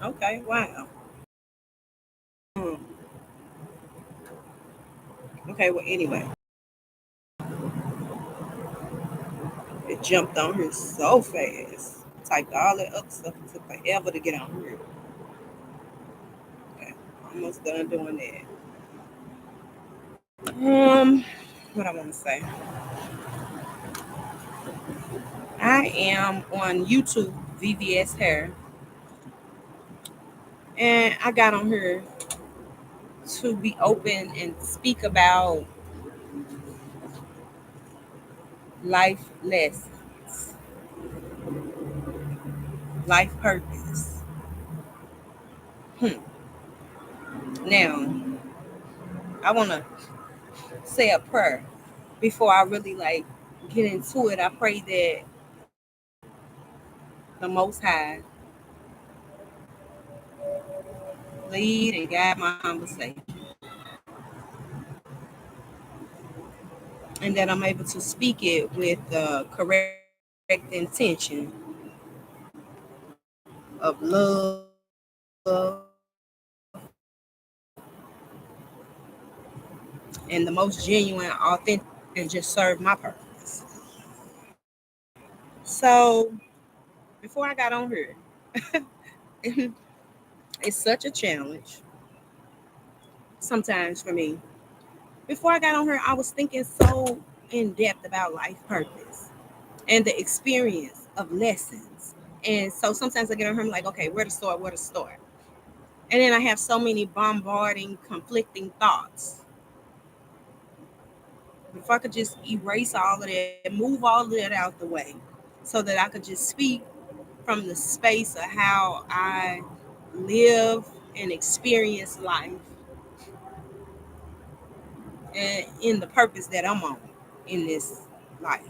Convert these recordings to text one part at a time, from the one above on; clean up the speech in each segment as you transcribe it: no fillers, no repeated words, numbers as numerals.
Okay, wow. Hmm. Okay, well, anyway, it jumped on her so fast. Typed all that other stuff. It took forever to get on here. Okay, almost done doing that. What I want to say. I am on YouTube, VVS Hair, and I got on here to be open and speak about life lessons, life purpose. Hmm. Now, I want to say a prayer before I really like get into it. I pray that the Most High lead and guide my conversation, and that I'm able to speak it with the correct intention of love and the most genuine, authentic, and just serve my purpose. So before I got on here, it's such a challenge sometimes for me. Before I got on here, I was thinking so in depth about life purpose and the experience of lessons. And so sometimes I get on here, I'm like, okay, where to start, where to start. And then I have so many bombarding, conflicting thoughts. If I could just erase all of that, move all of that out the way, so that I could just speak from the space of how I live and experience life and in the purpose that I'm on in this life.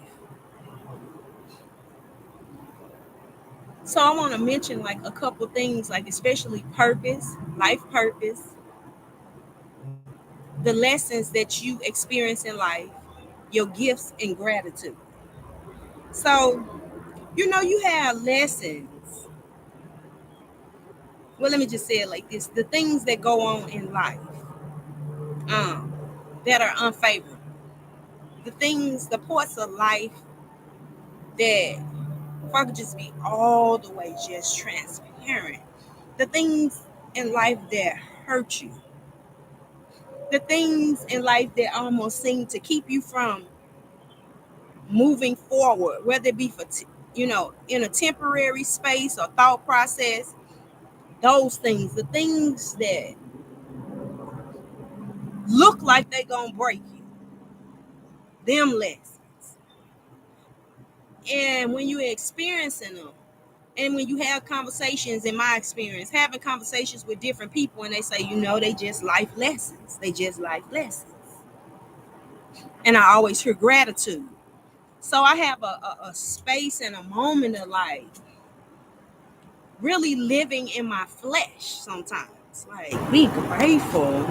So I want to mention like a couple things, like especially purpose, life purpose, the lessons that you experience in life, your gifts and gratitude. So, you have lessons. Well, let me just say it like this: the things that go on in life, um, that are unfavorable, the things, the parts of life that, if I could just be all the way just transparent, the things in life that hurt you, the things in life that almost seem to keep you from moving forward, whether it be for, in a temporary space or thought process, those things, the things that look like they gonna break you, them lessons. And when you're experiencing them, and when you have conversations, in my experience, having conversations with different people, and they say, they just life lessons. They just life lessons. And I always hear gratitude. So I have a space and a moment of like really living in my flesh sometimes. Like, be grateful,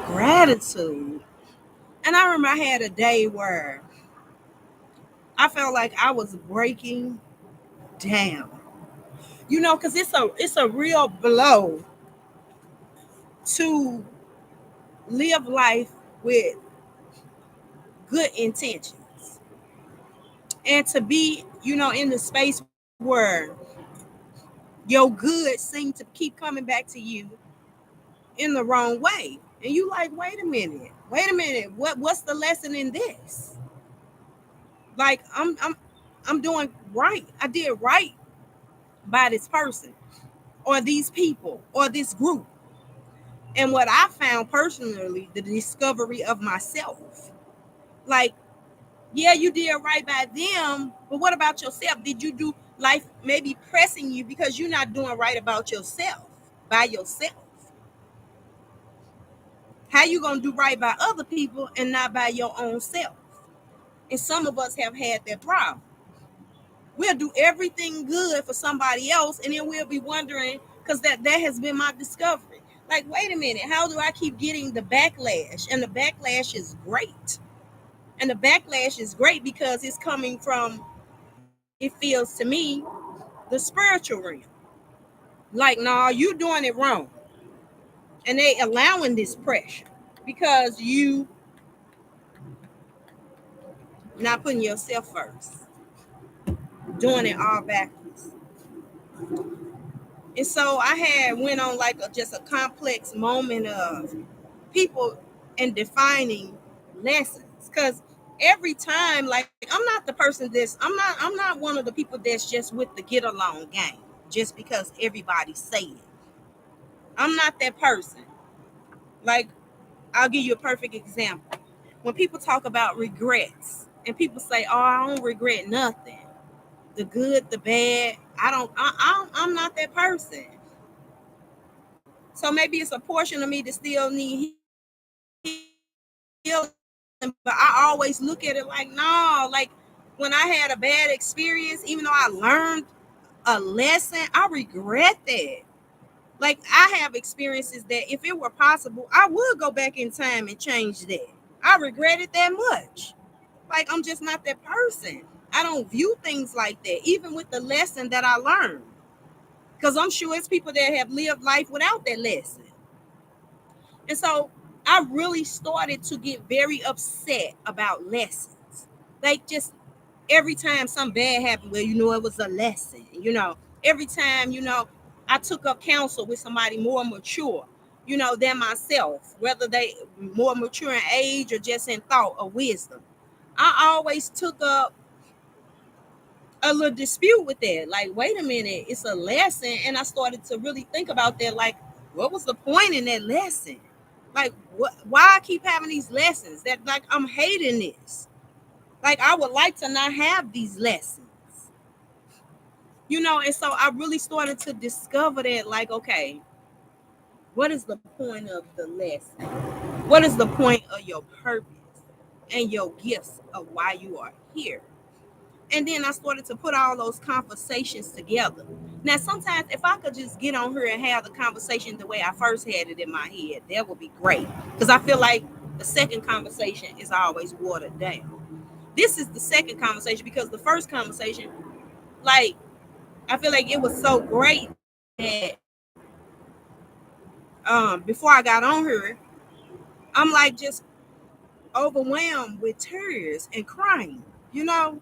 gratitude. And I remember I had a day where I felt like I was breaking down. Because it's a real blow to live life with good intentions and to be, in the space where your good seem to keep coming back to you in the wrong way. And you like, wait a minute, what's the lesson in this? Like I'm doing right. I did right by this person or these people or this group. And what I found personally, the discovery of myself. Like, yeah, you did right by them, but what about yourself? Did you do life maybe pressing you because you're not doing right about yourself, by yourself? How you gonna do right by other people and not by your own self? And some of us have had that problem. We'll do everything good for somebody else, and then we'll be wondering, because that has been my discovery. Like, wait a minute, how do I keep getting the backlash? And the backlash is great. And the backlash is great because it's coming from, it feels to me, the spiritual realm. Like, no, you doing it wrong. And they allowing this pressure because you not putting yourself first, doing it all backwards. And so I had went on like just a complex moment of people and defining lessons. Because every time, like, I'm not the person I'm not one of the people that's just with the get along game just because everybody say it. I'm not that person. Like, I'll give you a perfect example. When people talk about regrets and people say, "Oh, I don't regret nothing. The good, the bad. I don't. I'm not that person." So maybe it's a portion of me that still need healing, but I always look at it like, no, like when I had a bad experience, even though I learned a lesson, I regret that. Like, I have experiences that if it were possible, I would go back in time and change that. I regret it that much. Like, I'm just not that person. I don't view things like that, even with the lesson that I learned. Because I'm sure it's people that have lived life without that lesson. And so I really started to get very upset about lessons. Like, just every time something bad happened, well, it was a lesson. Every time, I took up counsel with somebody more mature, than myself, whether they more mature in age or just in thought or wisdom. I always took up a little dispute with that. Like, wait a minute, it's a lesson. And I started to really think about that. Like, what was the point in that lesson? Like, why I keep having these lessons that, like, I'm hating this. Like, I would like to not have these lessons. And so I really started to discover that, like, okay, what is the point of the lesson? What is the point of your purpose and your gifts of why you are here? And then I started to put all those conversations together. Now, sometimes if I could just get on here and have the conversation the way I first had it in my head, that would be great. Because I feel like the second conversation is always watered down. This is the second conversation because the first conversation, like, I feel like it was so great that before I got on here, I'm like just overwhelmed with tears and crying, you know?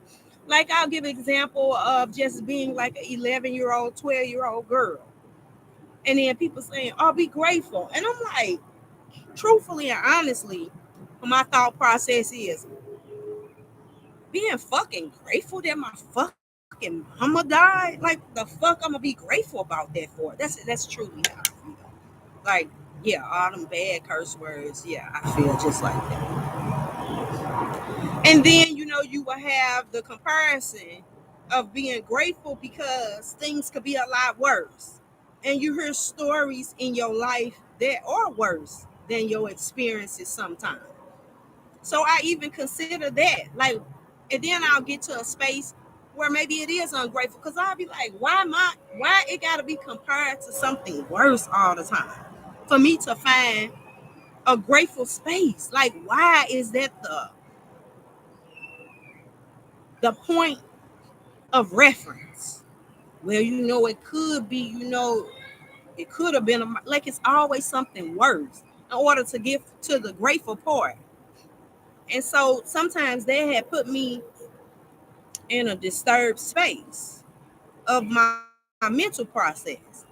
Like, I'll give an example of just being like an 11-year-old, 12-year-old girl. And then people saying, "Oh, be grateful." And I'm like, truthfully and honestly, my thought process is being fucking grateful that my fucking mama died. Like, the fuck I'm gonna be grateful about that for? That's truly how I feel. Like, yeah, all them bad curse words. Yeah, I feel just like that. And then, you will have the comparison of being grateful because things could be a lot worse. And you hear stories in your life that are worse than your experiences sometimes. So I even consider that. Like, and then I'll get to a space where maybe it is ungrateful because I'll be like, why it gotta be compared to something worse all the time for me to find a grateful space? Like, why is that the point of reference? Well, it could be, it could have been like, it's always something worse in order to get to the grateful part. And so sometimes they had put me in a disturbed space of my mental process,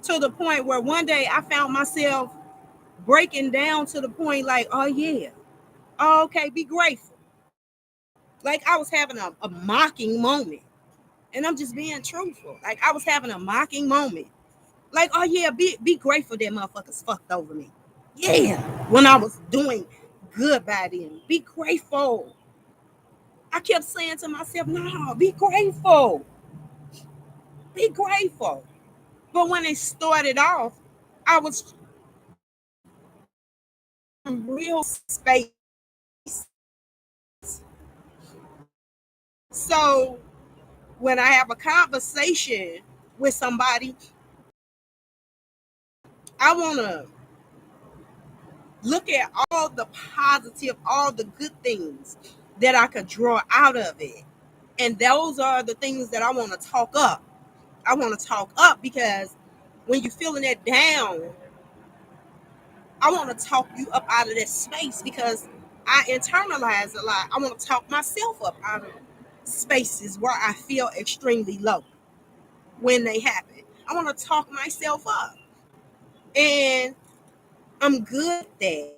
to the point where one day I found myself breaking down to the point like, oh yeah, oh, okay, be grateful. Like, I was having a mocking moment. And I'm just being truthful. Like, I was having a mocking moment. Like, oh yeah, be grateful that motherfuckers fucked over me. Yeah. When I was doing good by them. Be grateful. I kept saying to myself, no, be grateful. Be grateful. But when it started off, I was in real space. So when I have a conversation with somebody, I want to look at all the positive, all the good things that I could draw out of it. And those are the things that I want to talk up. I want to talk up, because when you're feeling that down, I want to talk you up out of that space, because I internalize a lot. I want to talk myself up out of spaces where I feel extremely low when they happen. I want to talk myself up. And I'm good at that.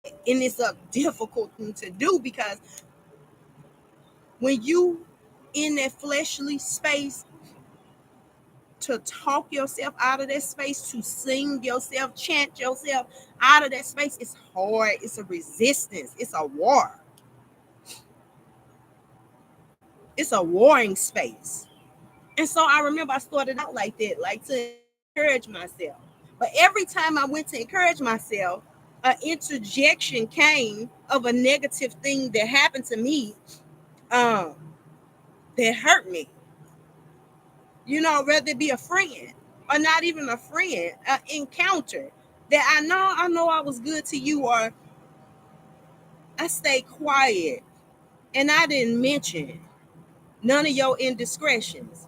And it's a difficult thing to do, because when you in that fleshly space, to talk yourself out of that space, to sing yourself, chant yourself out of that space, it's hard. It's a resistance. It's a war. It's a warring space. And so I remember I started out like that, like to encourage myself. But every time I went to encourage myself, an interjection came of a negative thing that happened to me, um, that hurt me. Whether it be a friend or not even a friend, an encounter that I know I was good to you, or I stayed quiet and I didn't mention none of your indiscretions.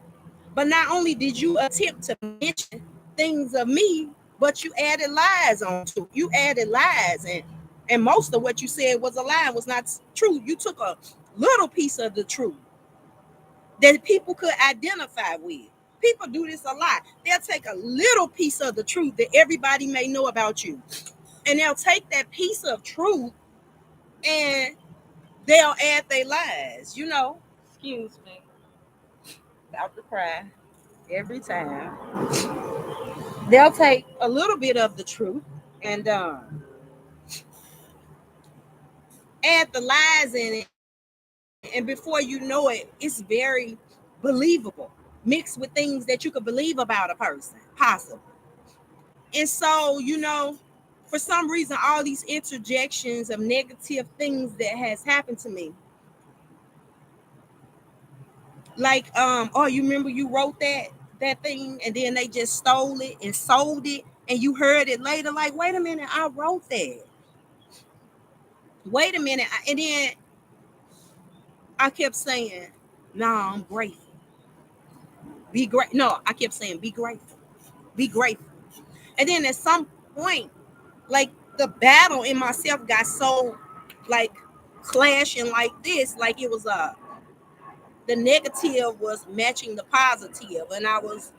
But not only did you attempt to mention things of me, but you added lies onto it. You added lies, and most of what you said was a lie, was not true. You took a little piece of the truth that people could identify with. People do this a lot. They'll take a little piece of the truth that everybody may know about you, and they'll take that piece of truth and they'll add their lies. Excuse me. About to cry every time. They'll take a little bit of the truth and add the lies in it, and before you know it, it's very believable, mixed with things that you could believe about a person, possible. And so, for some reason, all these interjections of negative things that has happened to me, like, oh, you remember you wrote that thing, and then they just stole it and sold it, and you heard it later, like, wait a minute, I wrote that. Wait a minute. And then I kept saying, nah, I'm grateful. Be great. No, I kept saying, be grateful. Be grateful. And then at some point, like, the battle in myself got so, like, clashing like this, like it was the negative was matching the positive, and I was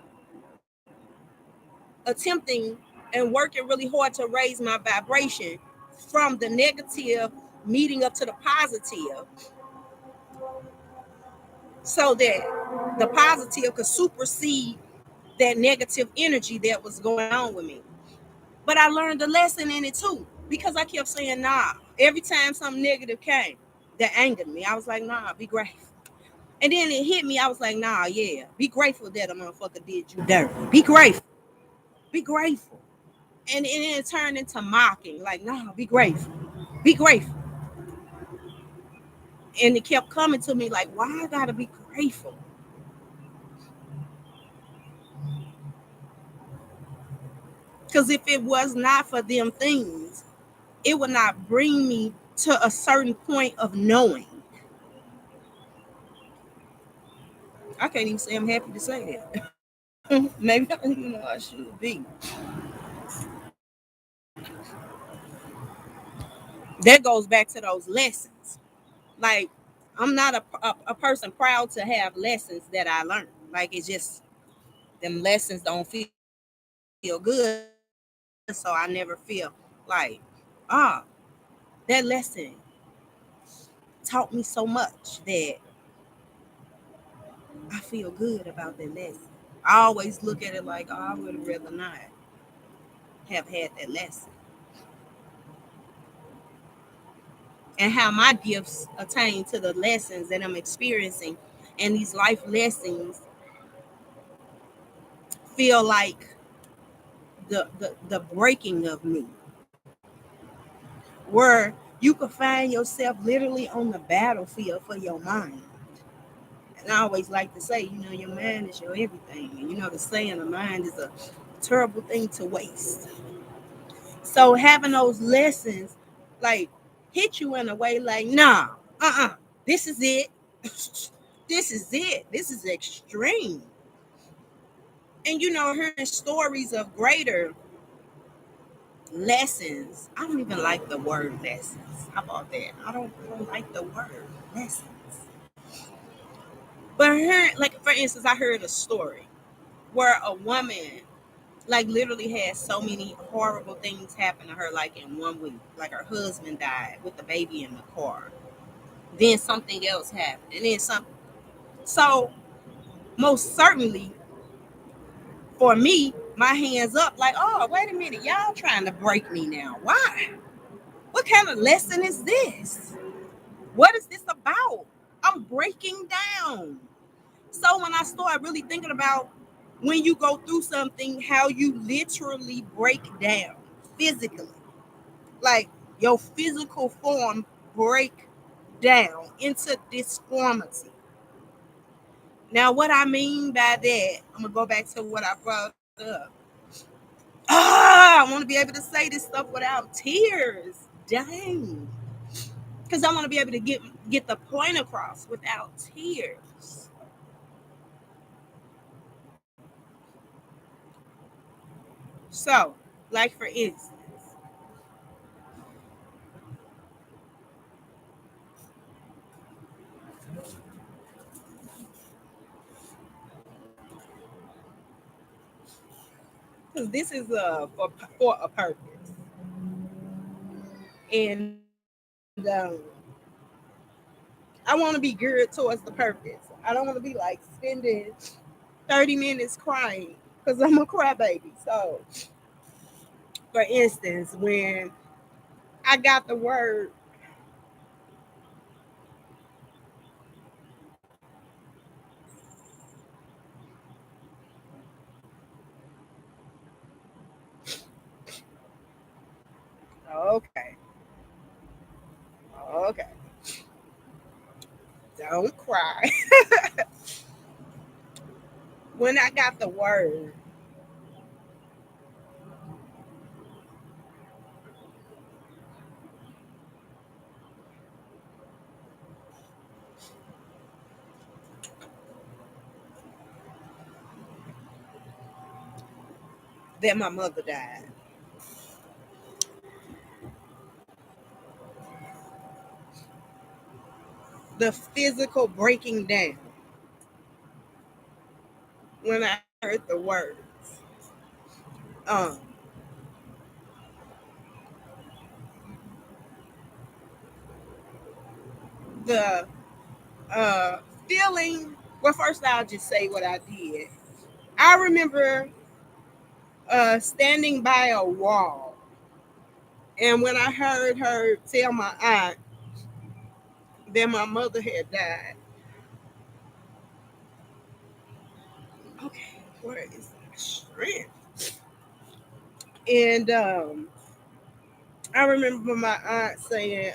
attempting and working really hard to raise my vibration from the negative meeting up to the positive, so that the positive could supersede that negative energy that was going on with me. But I learned a lesson in it too, because I kept saying, nah. Every time something negative came that angered me, I was like, nah, be grateful. And then it hit me, I was like, nah, yeah, be grateful that a motherfucker did you dirty. Be grateful. Be grateful. And then it turned into mocking, like, nah, be grateful. Be grateful. And it kept coming to me like, why I gotta be grateful? Because if it was not for them things, it would not bring me to a certain point of knowing. I can't even say I'm happy to say that. Maybe I should be. That goes back to those lessons. Like, I'm not a person proud to have lessons that I learned. Like, it's just them lessons don't feel good, so I never feel like, ah, that lesson taught me so much that I feel good about that lesson. I always look at it like, oh, I would have rather not have had that lesson. And how my gifts attain to the lessons that I'm experiencing, and these life lessons feel like the breaking of me, where you could find yourself literally on the battlefield for your mind. And I always like to say, your mind is your everything. And the saying, a mind is a terrible thing to waste. So having those lessons, like, hit you in a way like, nah, this is it. This is it. This is extreme. And hearing stories of greater lessons. I don't even like the word lessons. How about that? I don't like the word lessons. But I heard, like, for instance, I heard a story where a woman, like, literally had so many horrible things happen to her, like, in 1 week. Like, her husband died with the baby in the car. Then something else happened. And then something. So, most certainly, for me, my hands up, like, oh, wait a minute. Y'all trying to break me now. Why? What kind of lesson is this? What is this about? I'm breaking down. So when I start really thinking about when you go through something, how you literally break down physically, like your physical form break down into disformity. Now, what I mean by that, I'm gonna go back to what I brought up. I want to be able to say this stuff without tears. Dang. Because I want to be able to get the point across without tears. So, like, for instance, because this is for a purpose, and I want to be geared towards the purpose. I don't want to be like spending 30 minutes crying because I'm a crybaby. So, for instance, when I got the word, okay, okay, don't cry. When I got the word that my mother died, the physical breaking down when I heard the words, um, the uh, feeling. Well, first I'll just say what I did. I remember standing by a wall, and when I heard her tell my aunt that my mother had died, okay, where is my strength? And I remember my aunt saying,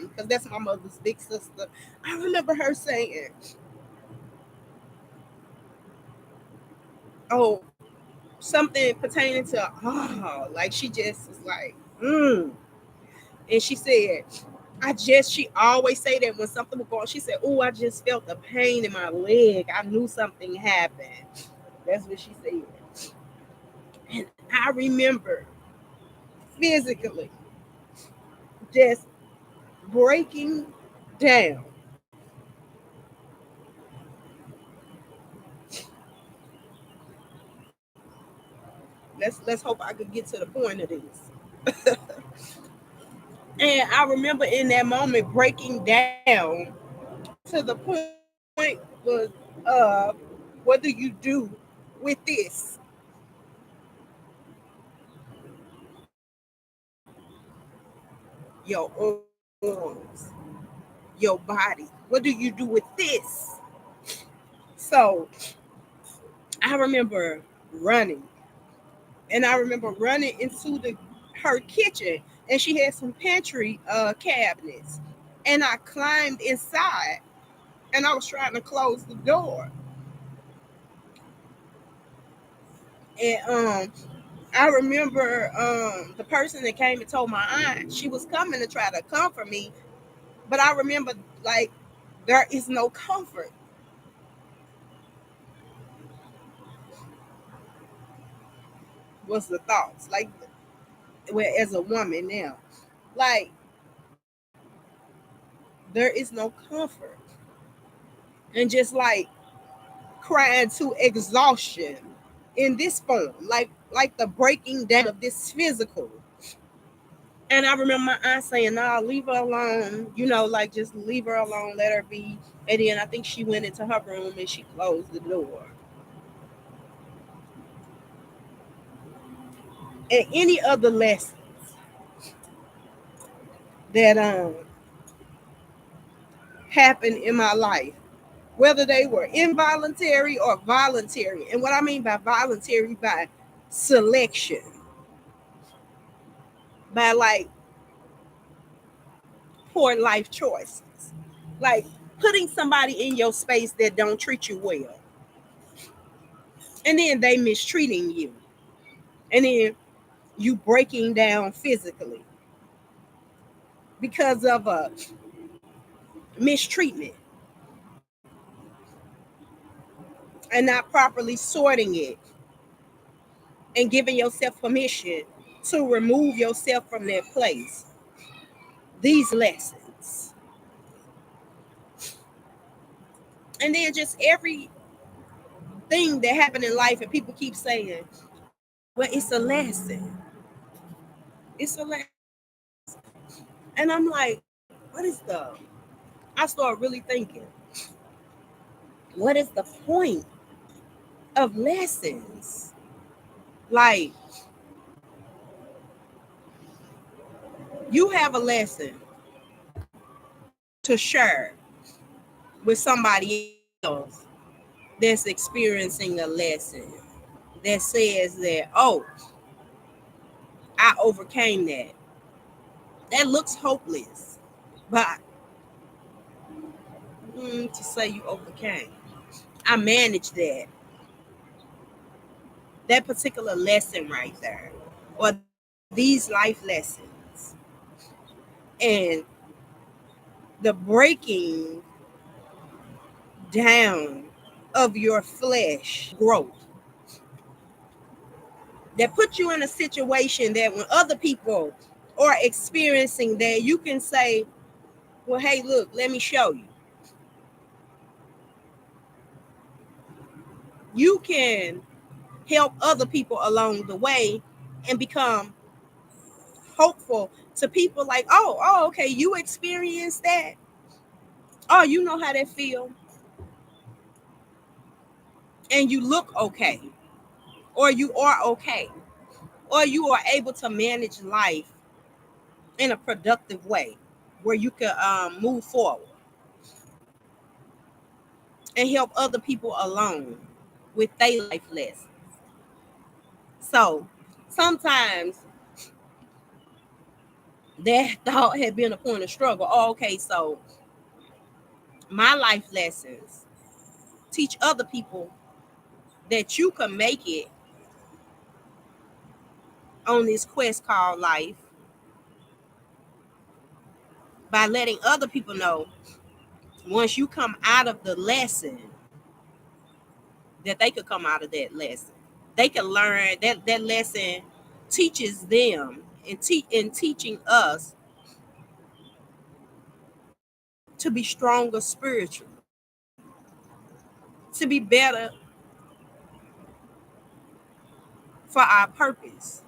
because that's my mother's big sister. I remember her saying, "Oh, something pertaining to like she just was like, and she said, she always say that when something was going, she said, oh, I just felt the pain in my leg. I knew something happened. That's what she said. And I remember physically just breaking down. Let's hope I could get to the point of this. And I remember in that moment breaking down to the point was uh what do you do with this? Your arms, your body. What do you do with this? So I remember running, and I remember running into the her kitchen, and she had some pantry cabinets, and I climbed inside, and I was trying to close the door, and I remember the person that came and told my aunt she was coming to try to comfort me, but I remember, like, there is no comfort. was the thoughts. Like, where as a woman now, like, there is no comfort. And just like crying to exhaustion in this form, like the breaking down of this physical. And I remember my aunt saying, "Nah, leave her alone. Like, just leave her alone, let her be." And then I think she went into her room and she closed the door. And any other lessons that happened in my life, whether they were involuntary or voluntary. And what I mean by voluntary, by selection, by like poor life choices, like putting somebody in your space that don't treat you well, and then they mistreating you, and then you breaking down physically because of a mistreatment and not properly sorting it and giving yourself permission to remove yourself from that place. These lessons. And then just everything that happened in life, and people keep saying, well, it's a lesson. It's a lesson. And I'm like, what is I start really thinking, what is the point of lessons? Like, you have a lesson to share with somebody else that's experiencing a lesson that says that, oh, I overcame that. That looks hopeless, but to say you overcame, I managed that particular lesson right there, or these life lessons, and the breaking down of your flesh growth that put you in a situation that when other people are experiencing that, you can say, well, hey, look, let me show you. You can help other people along the way and become hopeful to people like, oh, okay, you experienced that. Oh, you know how that feel. And you look okay, or you are okay, or you are able to manage life in a productive way where you can move forward and help other people along with their life lessons. So sometimes that thought had been a point of struggle. Oh, okay, so my life lessons teach other people that you can make it on this quest called life by letting other people know once you come out of the lesson that they could come out of that lesson. They can learn that lesson teaches them in teaching us to be stronger spiritually, to be better for our purpose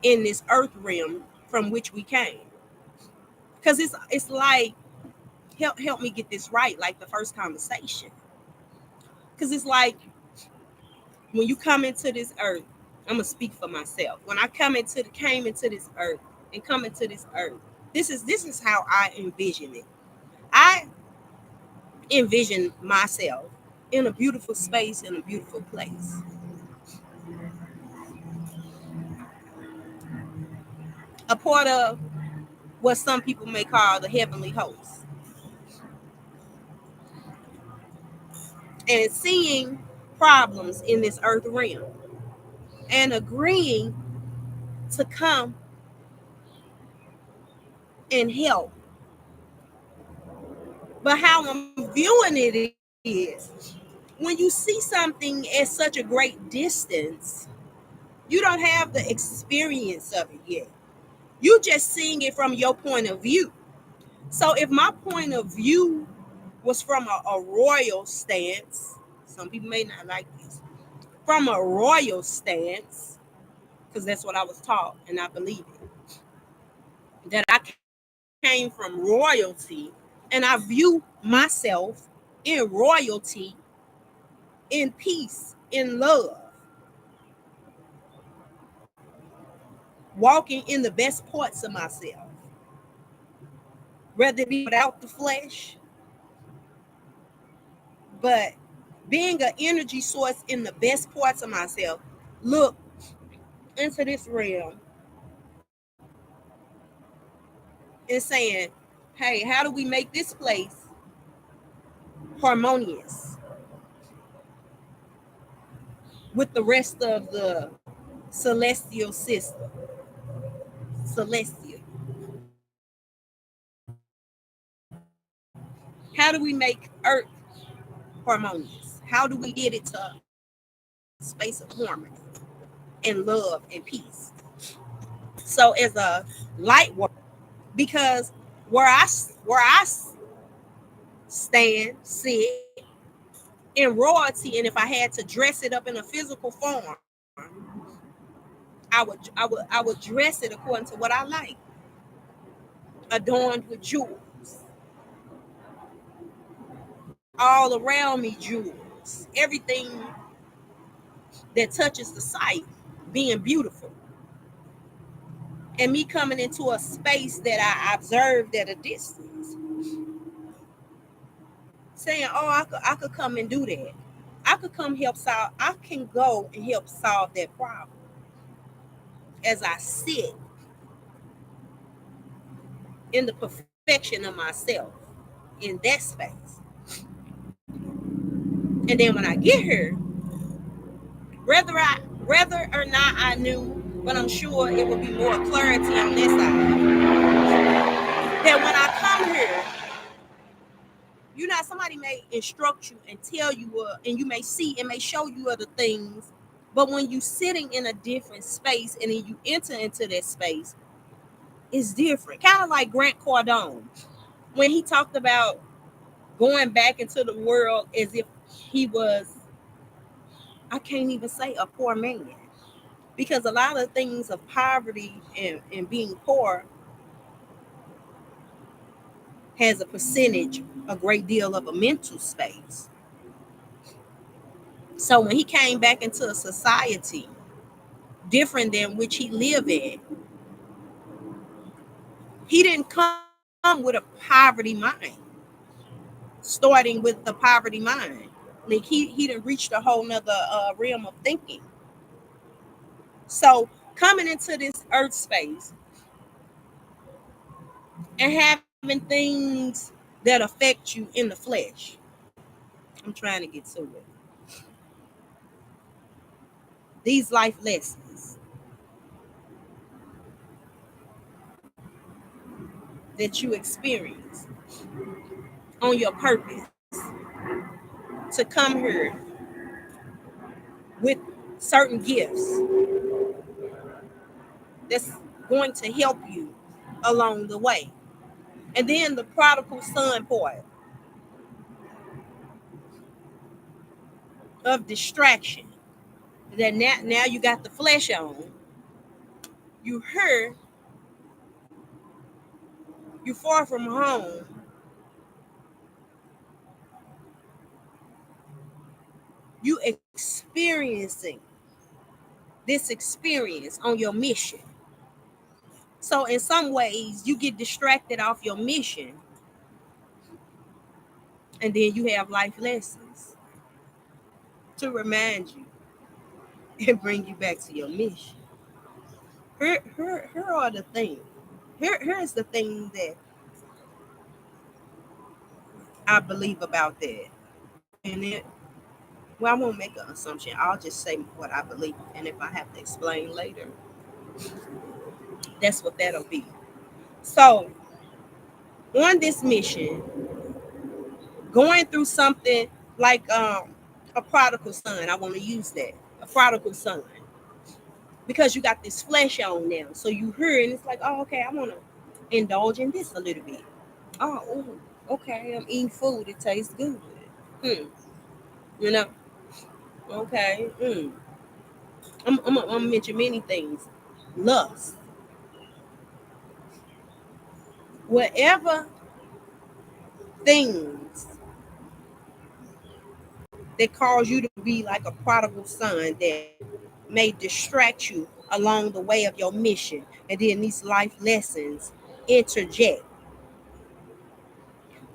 in this earth realm from which we came. Because it's like, help me get this right, like the first conversation. Because it's like when you come into this earth, I'm gonna speak for myself. When I came into this earth and come into this earth, this is how I envision it. I envision myself in a beautiful space, in a beautiful place. A part of what some people may call the heavenly host. And seeing problems in this earth realm and agreeing to come and help. But how I'm viewing it is when you see something at such a great distance, You don't have the experience of it yet. You just seeing it from your point of view. So if my point of view was from a royal stance, some people may not like this, from a royal stance, because that's what I was taught and I believe it, that I came from royalty and I view myself in royalty, in peace, in love, walking in the best parts of myself, whether it be without the flesh, but being an energy source in the best parts of myself. Look into this realm and saying, hey, how do we make this place harmonious with the rest of the celestial system? Celestial. How do we make Earth harmonious? How do we get it to a space of harmony and love and peace? So as a light worker, because where I stand, sit in royalty, and if I had to dress it up in a physical form, I would dress it according to what I like, adorned with jewels, all around me jewels, everything that touches the sight being beautiful, and me coming into a space that I observed at a distance, saying, "Oh, I could come and do that. I could come help solve. I can go and help solve that problem." As I sit in the perfection of myself in that space, and then when I get here, whether or not I knew, but I'm sure it will be more clarity on this side. That when I come here, somebody may instruct you and tell you, and you may see and may show you other things, but when you sitting in a different space and then you enter into that space, it's different. Kind of like Grant Cardone when he talked about going back into the world as if he was, I can't even say a poor man, because a lot of things of poverty and being poor has a percentage, a great deal of a mental space. So when he came back into a society different than which he lived in, he didn't come with a poverty mind, starting with the poverty mind. Like he didn't reach a whole nother realm of thinking. So coming into this earth space and having things that affect you in the flesh. I'm trying to get to it. These life lessons that you experience on your purpose to come here with certain gifts that's going to help you along the way. And then the prodigal son part of distraction. That now you got the flesh on. You here, you far from home. You experiencing this experience on your mission. So in some ways, you get distracted off your mission, and then you have life lessons to remind you and bring you back to your mission. Here are the things. Here's the thing that I believe about that. And I won't make an assumption. I'll just say what I believe. And if I have to explain later, that's what that'll be. So on this mission, going through something like a prodigal son, I want to use that. A prodigal son. because you got this flesh on now. So you hear and it's like, oh, okay, I want to indulge in this a little bit. Oh, ooh, okay, I'm eating food. It tastes good. Hmm. You know, okay. I'm gonna mention many things. Lust, whatever things that cause you to be like a prodigal son that may distract you along the way of your mission, and then these life lessons interject.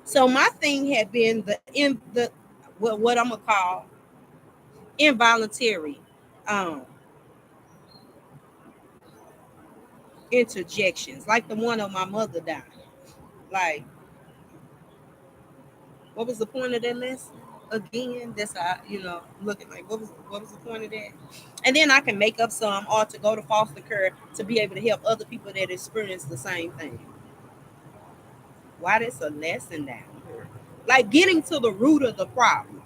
So my thing had been the what I'm gonna call involuntary um interjections, like the one of my mother died. Like, what was the point of that lesson? Again, that's how, looking like what was the point of that? And then I can make up some or to go to foster care to be able to help other people that experience the same thing. Why that's a lesson down here? Like getting to the root of the problem.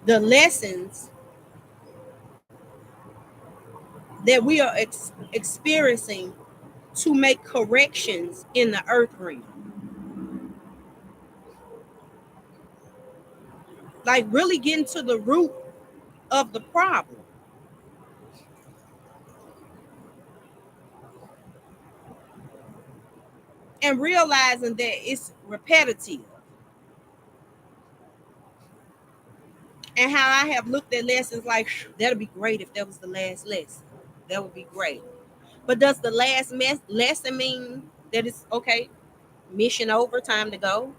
The lessons that we are experiencing to make corrections in the earth realm. Like really getting to the root of the problem and realizing that it's repetitive. And how I have looked at lessons like that'll be great if that was the last lesson. That would be great. But does the last lesson mean that it's okay? Mission over, time to go.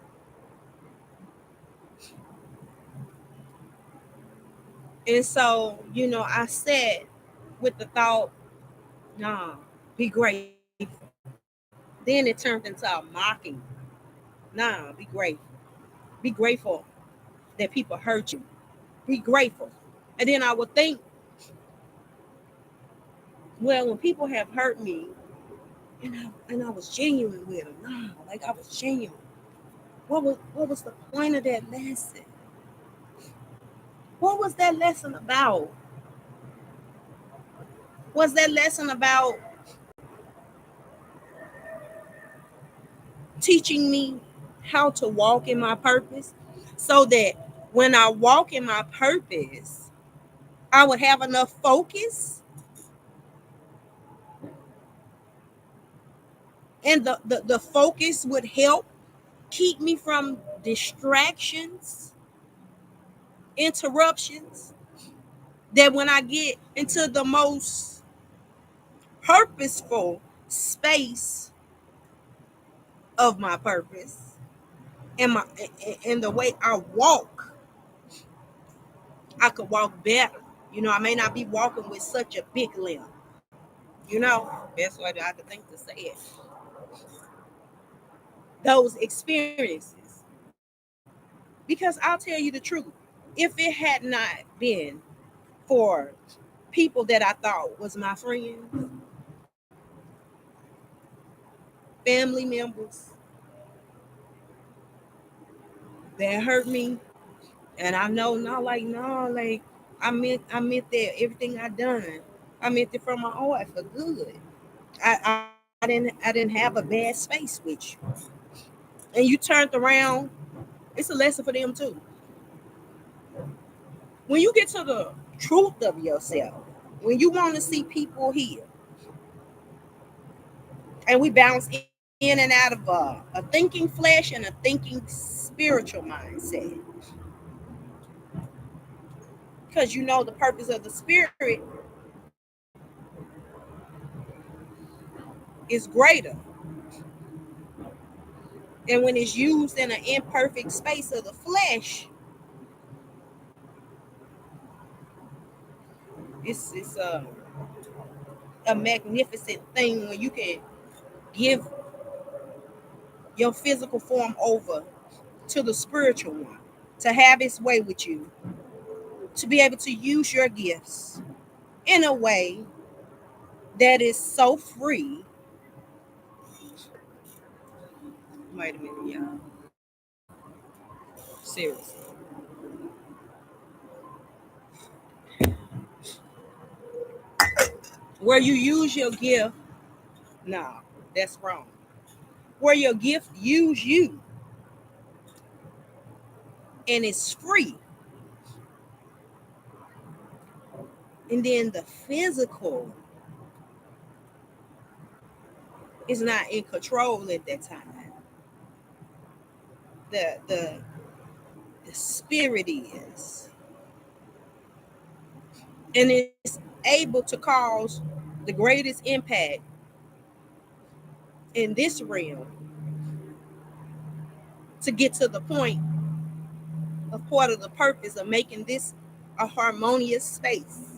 And so, I said with the thought, nah, be grateful. Then it turned into a mocking. Nah, be grateful. Be grateful that people hurt you. Be grateful. And then I would think, well, when people have hurt me, and I was genuine with them, nah, like I was genuine. What was the point of that lesson? What was that lesson about? Was that lesson about teaching me how to walk in my purpose so that when I walk in my purpose, I would have enough focus and the focus would help keep me from distractions, interruptions, that when I get into the most purposeful space of my purpose and my and the way I walk, I could walk better. I may not be walking with such a big limp. That's what I have to think to say it. Those experiences. Because I'll tell you the truth. If it had not been for people that I thought was my friends, family members that hurt me, and I know not like no, like I meant that everything I done, I meant it from my heart for good. I didn't have a bad space with you, and you turned around. It's a lesson for them too. When you get to the truth of yourself, when you want to see people heal, and we bounce in and out of a thinking flesh and a thinking spiritual mindset, because the purpose of the spirit is greater, and when it's used in an imperfect space of the flesh, it's a magnificent thing when you can give your physical form over to the spiritual one, to have its way with you, to be able to use your gifts in a way that is so free. Wait a minute, y'all. Seriously. Where you use your gift, no, that's wrong. Where your gift use you and it's free. And then the physical is not in control at that time. The spirit is. And it's able to cause the greatest impact in this realm to get to the point of part of the purpose of making this a harmonious space.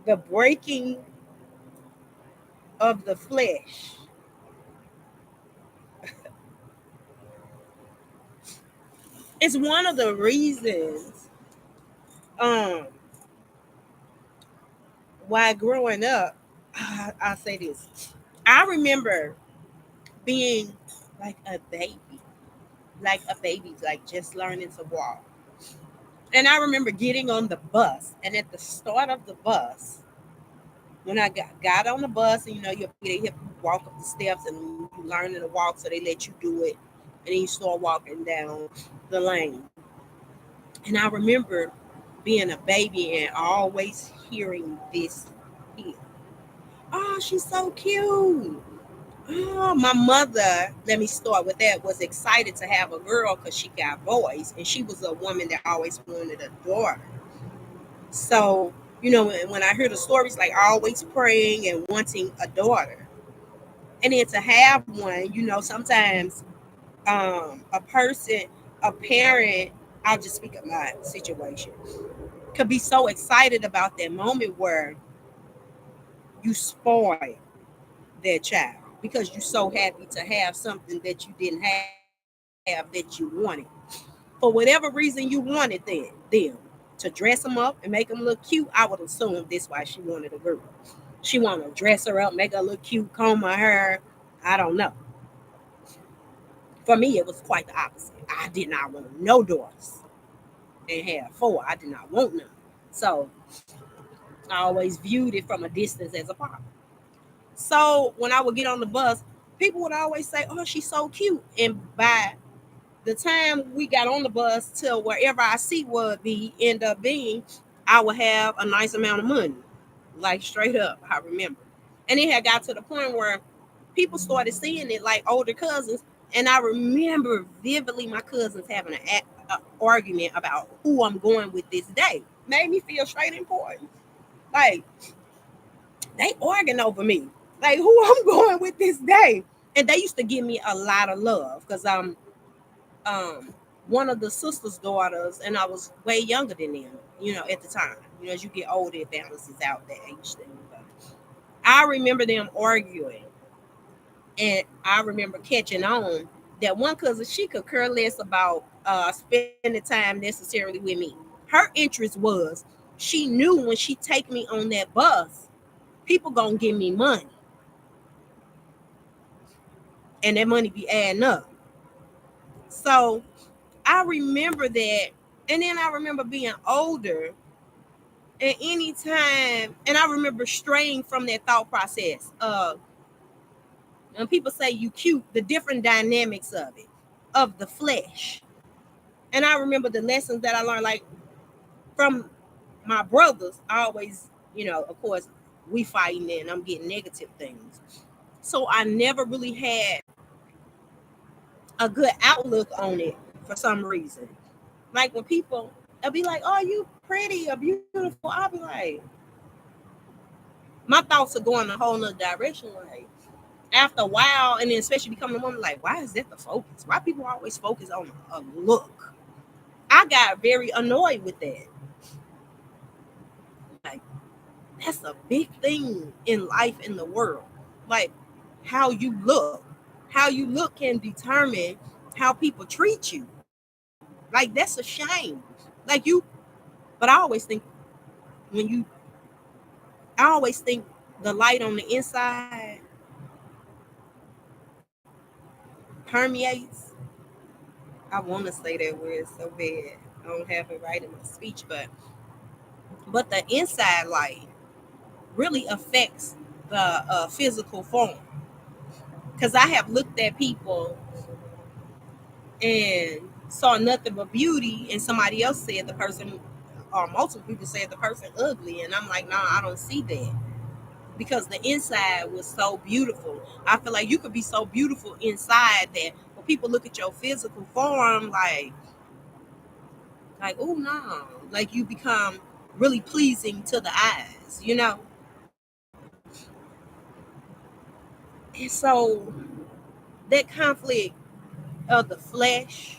The breaking of the flesh is one of the reasons um why growing up, I'll say this. I remember being like a baby, like just learning to walk. And I remember getting on the bus, and at the start of the bus, when I got on the bus, and they have walk up the steps, and you learning to walk, so they let you do it, and then you start walking down the lane. And I remember being a baby and always hearing this here. Oh, she's so cute. Oh, my mother, let me start with that, was excited to have a girl because she got boys, and she was a woman that always wanted a daughter. So, when I hear the stories, like always praying and wanting a daughter, and then to have one, sometimes a person, a parent, I'll just speak of my situation, could be so excited about that moment where you spoil their child because you're so happy to have something that you didn't have that you wanted. For whatever reason you wanted them to dress them up and make them look cute, I would assume that's why she wanted a girl. She wanted to dress her up, make her look cute, comb her hair. I don't know. For me, it was quite the opposite. I did not want no daughters and have four. I did not want none. So I always viewed it from a distance as a problem. So when I would get on the bus, people would always say, "Oh, she's so cute." And by the time we got on the bus to wherever our seat would be, end up being, I would have a nice amount of money, like straight up. I remember, and it had got to the point where people started seeing it like older cousins, and I remember vividly my cousins having an argument about who I'm going with this day. Made me feel straight important. Like they arguing over me, like who I'm going with this day. And they used to give me a lot of love because um one of the sisters' daughters, and I was way younger than them, at the time. As you get older, it balances out that age thing. But I remember them arguing, and I remember catching on that one cousin, she could care less about spending time necessarily with me. Her interest was, she knew when she take me on that bus, people gonna give me money, and that money be adding up. So I remember that. And then I remember being older, and anytime, and I remember straying from that thought process. When people say you cute, the different dynamics of it, of the flesh. And I remember the lessons that I learned, like from my brothers. I always, of course, we fighting and I'm getting negative things. So I never really had a good outlook on it for some reason. Like when people, they'll be like, "Oh, you pretty or beautiful," I'll be like, my thoughts are going a whole nother direction. Like after a while, and then especially becoming a woman, like, why is that the focus? Why people always focus on a look? I got very annoyed with that. Like that's a big thing in life in the world. Like how you look. How you look can determine how people treat you. Like that's a shame. Like you, but when you, I always think the light on the inside permeates. I want to say that word so bad. I don't have it right in my speech, but the inside light really affects the physical form. Because I have looked at people and saw nothing but beauty, and somebody else said the person, or multiple people said the person ugly, and I'm like, nah, I don't see that, because the inside was so beautiful. I feel like you could be so beautiful inside that when people look at your physical form, oh no, like you become really pleasing to the eyes, And so that conflict of the flesh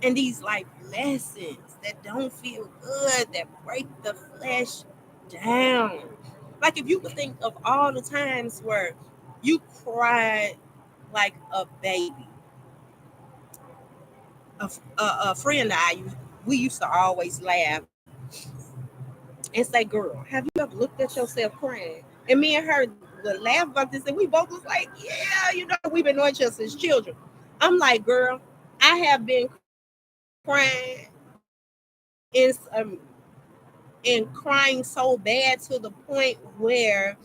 and these like lessons that don't feel good, that break the flesh down. Like if you could think of all the times where you cried like a baby. A friend and I, we used to always laugh and say, "Girl, have you ever looked at yourself crying?" And me and her would laugh about this, and we both was like, "Yeah, we've been knowing each other since children." I'm like, "Girl, I have been crying in and crying so bad to the point where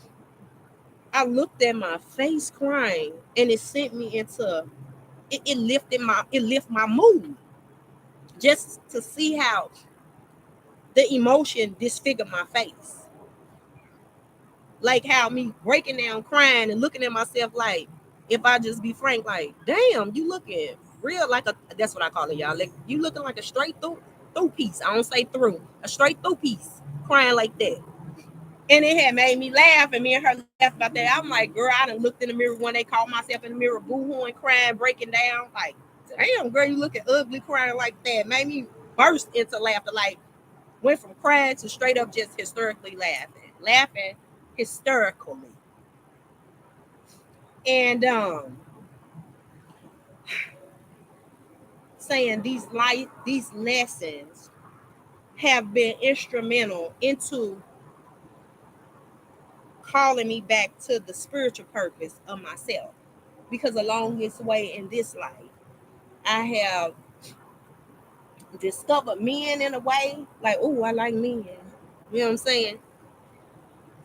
I looked at my face crying, and it sent me into it lifted my mood just to see how the emotion disfigured my face. Like how me breaking down crying and looking at myself like, if I just be frank, like, damn, you looking real like that's what I call it, y'all. Like you looking like a straight through piece. I don't say through, a straight through piece, crying like that. And it had made me laugh, and me and her laugh about that. I'm like, girl, I done looked in the mirror one day, called myself in the mirror, boo-hooing, crying, breaking down. Like, damn, girl, you looking ugly, crying like that. Made me burst into laughter. Like, went from crying to straight up just hysterically laughing hysterically. And saying these lessons have been instrumental into calling me back to the spiritual purpose of myself. Because along this way in this life, I have discovered men in a way, like, oh, I like men. You know what I'm saying?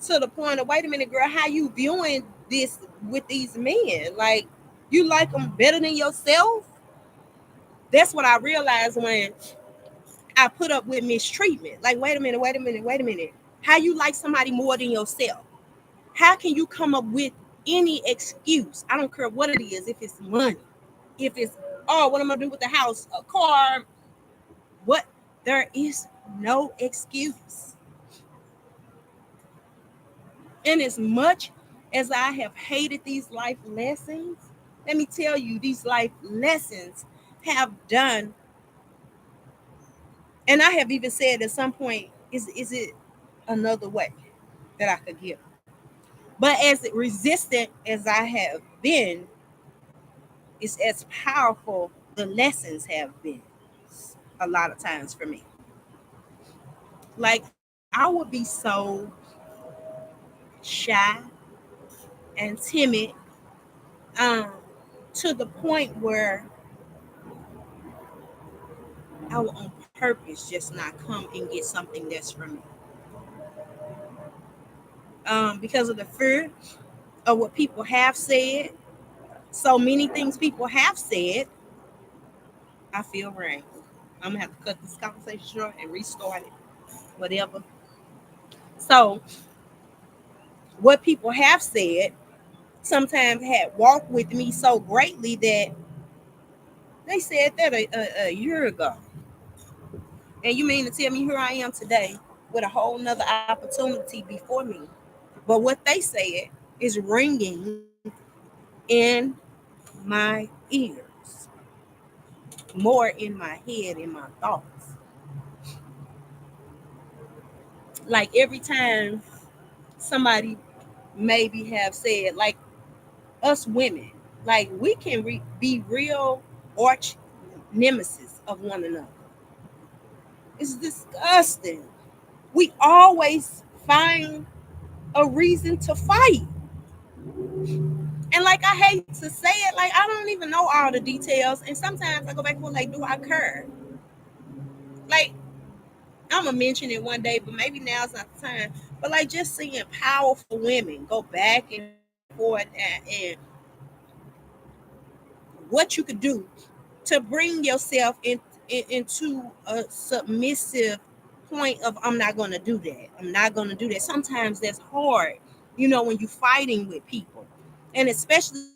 To the point of, wait a minute, girl, how you viewing this with these men? Like, you like them better than yourself? That's what I realized when I put up with mistreatment. Like, wait a minute, wait a minute, wait a minute. How you like somebody more than yourself? How can you come up with any excuse? I don't care what it is, if it's money, if it's, oh, what I'm gonna do with the house, a car, what? There is no excuse. And as much as I have hated these life lessons, let me tell you, these life lessons have done, and I have even said at some point, is it another way that I could give? But as resistant as I have been, it's as powerful the lessons have been a lot of times for me. Like I would be so shy and timid, um, to the point where I will on purpose just not come and get something that's for me. Because of the fear of what people have said, so many things people have said, I feel rain. I'm gonna have to cut this conversation short and restart it, whatever. So, what people have said sometimes had walked with me so greatly that they said that a year ago. And you mean to tell me here I am today with a whole nother opportunity before me? But what they said is ringing in my ears, more in my head, in my thoughts. Like every time somebody maybe have said, like us women, like we can be real arch nemesis of one another. It's disgusting. We always find a reason to fight. And like, I hate to say it, like, I don't even know all the details. And sometimes I go back and like, do I care? Like, I'm gonna mention it one day, but maybe now's not the time. But like, just seeing powerful women go back and forth, and what you could do to bring yourself into a submissive point of, I'm not going to do that. I'm not going to do that. Sometimes that's hard, when you're fighting with people. And especially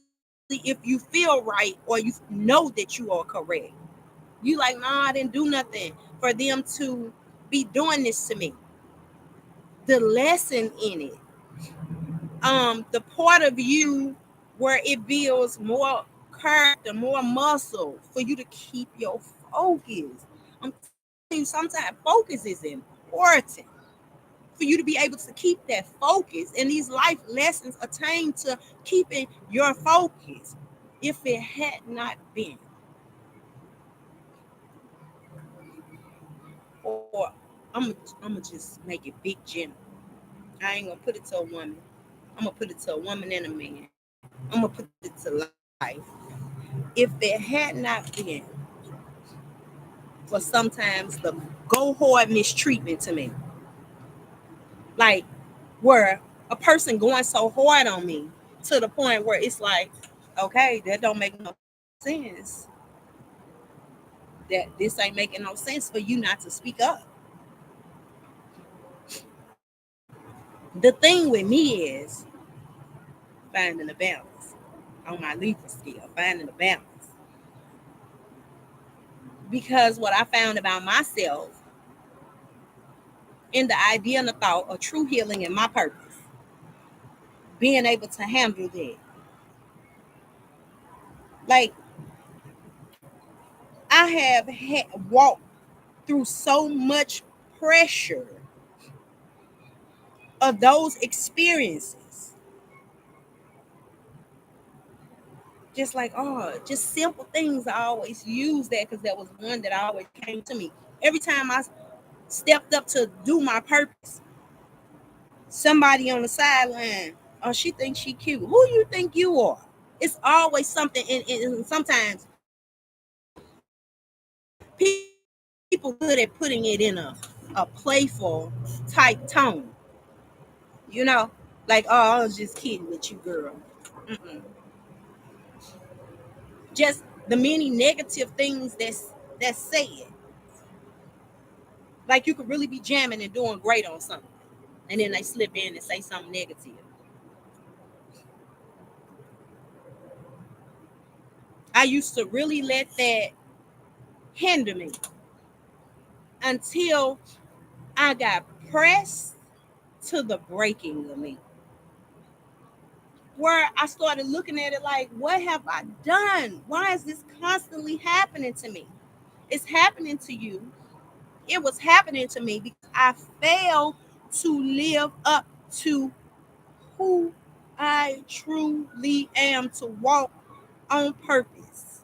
if you feel right or you know that you are correct. You like, nah, I didn't do nothing for them to be doing this to me. The lesson in it, the part of you where it builds more character, more muscle for you to keep your focus. I'm telling you, sometimes focus is important for you to be able to keep that focus, and these life lessons attain to keeping your focus. If it had not been for, I'm gonna just make it big general. I ain't gonna put it to a woman. I'm gonna put it to a woman and a man. I'm gonna put it to life. If it had not been for sometimes the go hard mistreatment to me, like, where a person going so hard on me to the point where it's like, okay, that don't make no sense. That this ain't making no sense for you not to speak up. The thing with me is finding a balance on my lethal scale, finding a balance. Because what I found about myself in the idea and the thought of true healing and my purpose, being able to handle that. Like, I have walked through so much pressure of those experiences. Just like, just simple things. I always use that because that was one that always came to me. Every time I stepped up to do my purpose, somebody on the sideline, oh, she thinks she cute. Who you think you are? It's always something. And sometimes people good at putting it in a playful type tone. You know, like, oh, I was just kidding with you, girl. Mm-mm. Just the many negative things that's said. Like, you could really be jamming and doing great on something, and then they slip in and say something negative. I used to really let that hinder me until I got pressed to the breaking of me, where I started looking at it like, what have I done? Why is this constantly happening to me? It's happening to you. It was happening to me because I failed to live up to who I truly am, to walk on purpose.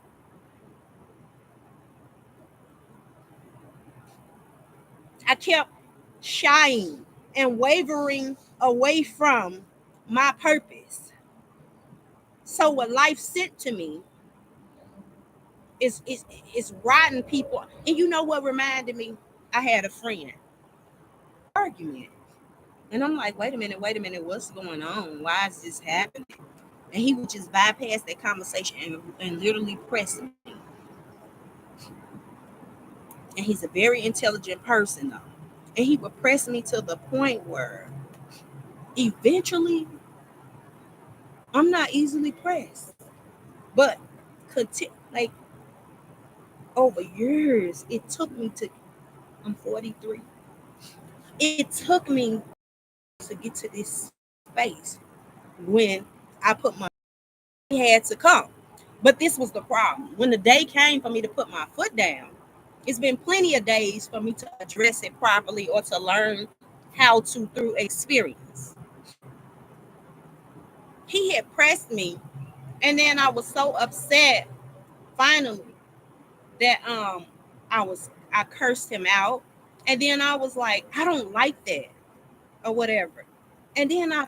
I kept shying and wavering away from my purpose. So what life sent to me is rotten people. And you know what reminded me? I had a friend argument. And I'm like, wait a minute, what's going on? Why is this happening? And he would just bypass that conversation and literally press me. And he's a very intelligent person, though. And he would press me to the point where eventually I'm not easily pressed. But like, over years, it took me to, I'm 43. It took me to get to this space when I put my, had to come. But this was the problem. When the day came for me to put my foot down, it's been plenty of days for me to address it properly or to learn how to through experience. He had pressed me, and then I was so upset finally that I cursed him out. And then I was like, I don't like that or whatever. And then I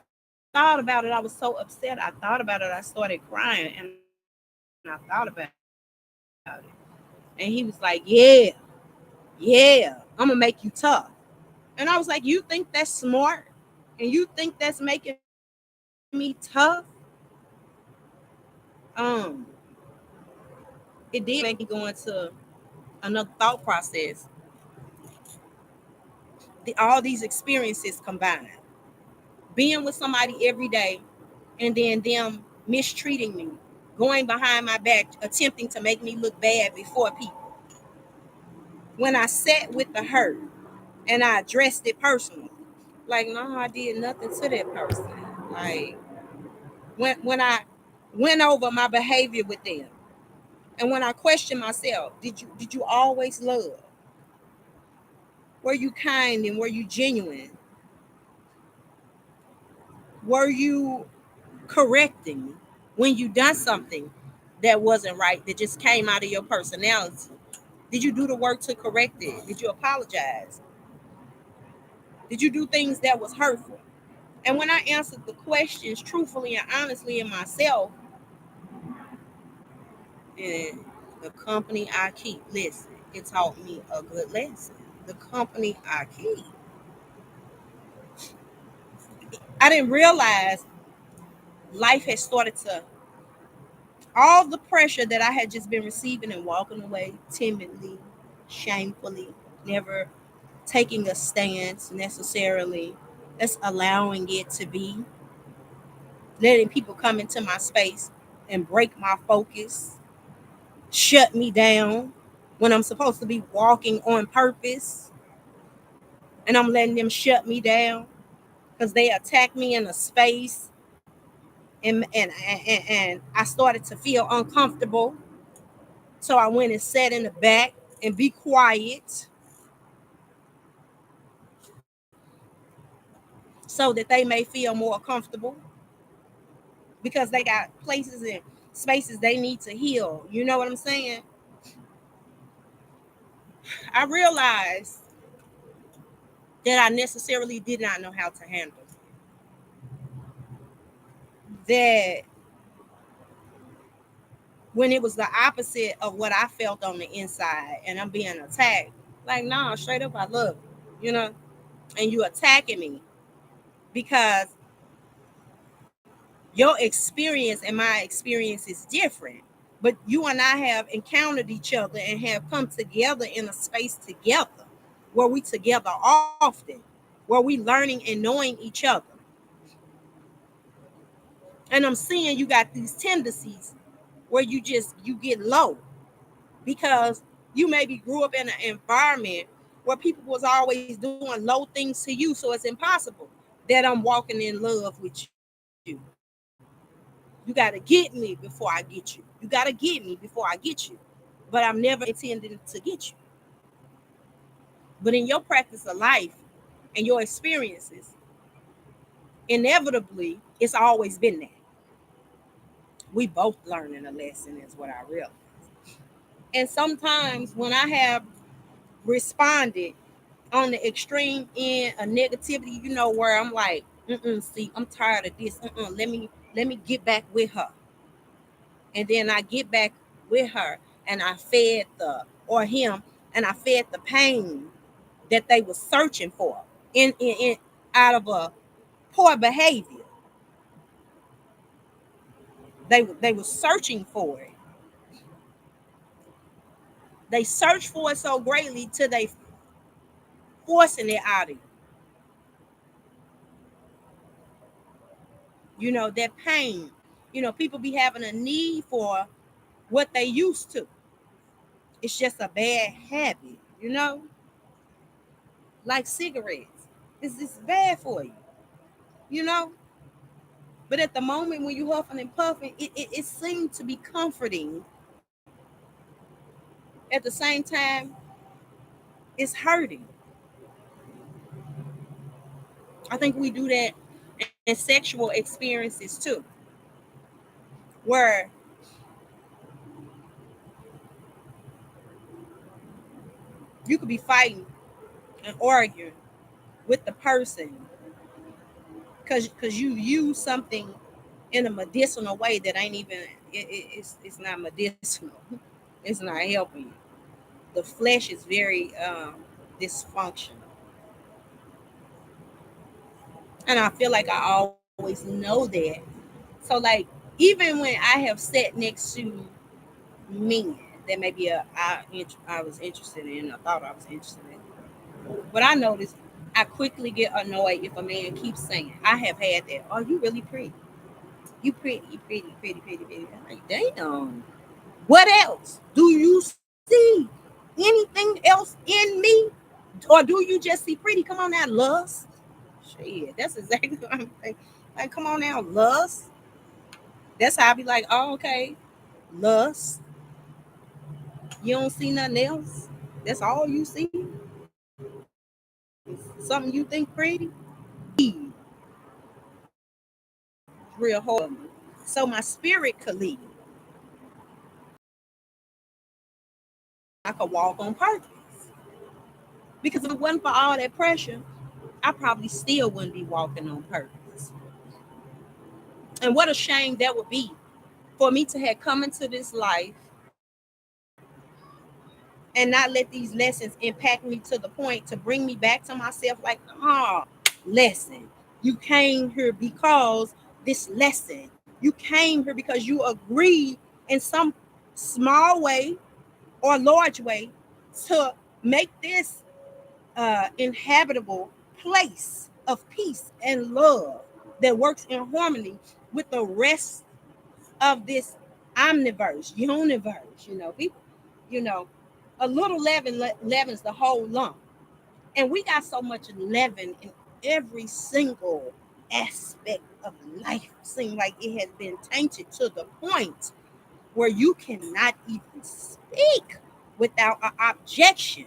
thought about it. I was so upset. I thought about it. I started crying and I thought about it. And he was like, yeah, I'm gonna make you tough. And I was like, you think that's smart? And you think that's making me tough? Um, it did make me go into another thought process. All these experiences combined, being with somebody every day, and then them mistreating me, going behind my back, attempting to make me look bad before people. When I sat with the hurt and I addressed it personally, like, no, I did nothing to that person. Like, when I went over my behavior with them, and when I questioned myself, did you always love? Were you kind and were you genuine? Were you correcting when you done something that wasn't right, that just came out of your personality? Did you do the work to correct it? Did you apologize? Did you do things that was hurtful? And when I answered the questions truthfully and honestly in myself, and the company I keep, listen, it taught me a good lesson. The company I keep. I didn't realize life had started to, all the pressure that I had just been receiving and walking away timidly, shamefully, never taking a stance necessarily, just allowing it to be, letting people come into my space and break my focus, shut me down when I'm supposed to be walking on purpose, and I'm letting them shut me down because they attack me in a space, and I started to feel uncomfortable. So I went and sat in the back and be quiet so that they may feel more comfortable, because they got places and spaces they need to heal. You know what I'm saying? I realized that I necessarily did not know how to handle that, when it was the opposite of what I felt on the inside and I'm being attacked. Like, nah, straight up, I love you, you know, and you attacking me because your experience and my experience is different. But you and I have encountered each other and have come together in a space together where we together often, where we learning and knowing each other. And I'm seeing you got these tendencies where you get low because you maybe grew up in an environment where people was always doing low things to you, so it's impossible that I'm walking in love with you. You got to get me before I get you. You got to get me before I get you. But I'm never intending to get you. But in your practice of life and your experiences, inevitably, it's always been that. We both learning a lesson is what I realize. And sometimes when I have responded on the extreme end of negativity, where I'm like, see, I'm tired of this. Let me get back with her. And then I get back with her and I fed the or him and I fed the pain that they were searching for in out of a poor behavior. They were searching for it. They searched for it so greatly till they forcing it out of you. That pain. People be having a need for what they used to. It's just a bad habit, like cigarettes. It's bad for you, you know. But at the moment when you huffing and puffing, it seemed to be comforting. At the same time, it's hurting. I think we do that in sexual experiences too, where you could be fighting and arguing with the person, because you use something in a medicinal way that ain't even it's not medicinal. It's not helping you. The flesh is very dysfunctional, and I feel like I always know that. So like even when I have sat next to men that maybe I was interested in, I thought I was interested in, but I noticed I quickly get annoyed if a man keeps saying, I have had that. Oh, you really pretty. You pretty, you pretty, pretty, pretty, pretty. I'm like, damn. What else? Do you see anything else in me? Or do you just see pretty? Come on now, lust. Shit, that's exactly what I'm thinking. Like, come on now, lust. That's how I be like, oh, okay, lust. You don't see nothing else. That's all you see. Something you think pretty. Real hard. So my spirit could leave. I could walk on purpose. Because if it wasn't for all that pressure, I probably still wouldn't be walking on purpose. And what a shame that would be for me to have come into this life and not let these lessons impact me to the point to bring me back to myself like, lesson. You came here because this lesson. You came here because you agreed in some small way or large way to make this inhabitable place of peace and love that works in harmony with the rest of this omniverse, universe. People, you know, a little leaven leavens the whole lump, and we got so much leaven in every single aspect of life. Seems like it has been tainted to the point where you cannot even speak without an objection.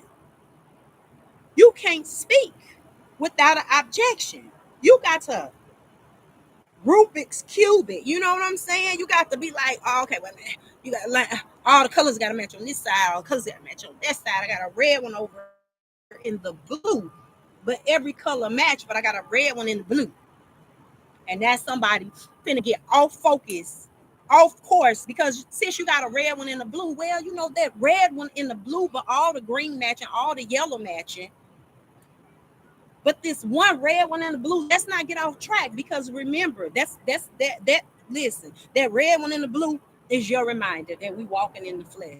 You can't speak without an objection. You got to Rubik's cube it. You know what I'm saying? You got to be like, oh, okay, wait a minute. You got like all the colors got to match on this side. All the colors got to match on that side. I got a red one over in the blue, but every color match. But I got a red one in the blue, and that's somebody finna get off focus, off course, because since you got a red one in the blue, well, you know that red one in the blue, but all the green matching, all the yellow matching. But this one red one and the blue, let's not get off track, because remember, that listen, that red one and the blue is your reminder that we walking in the flesh.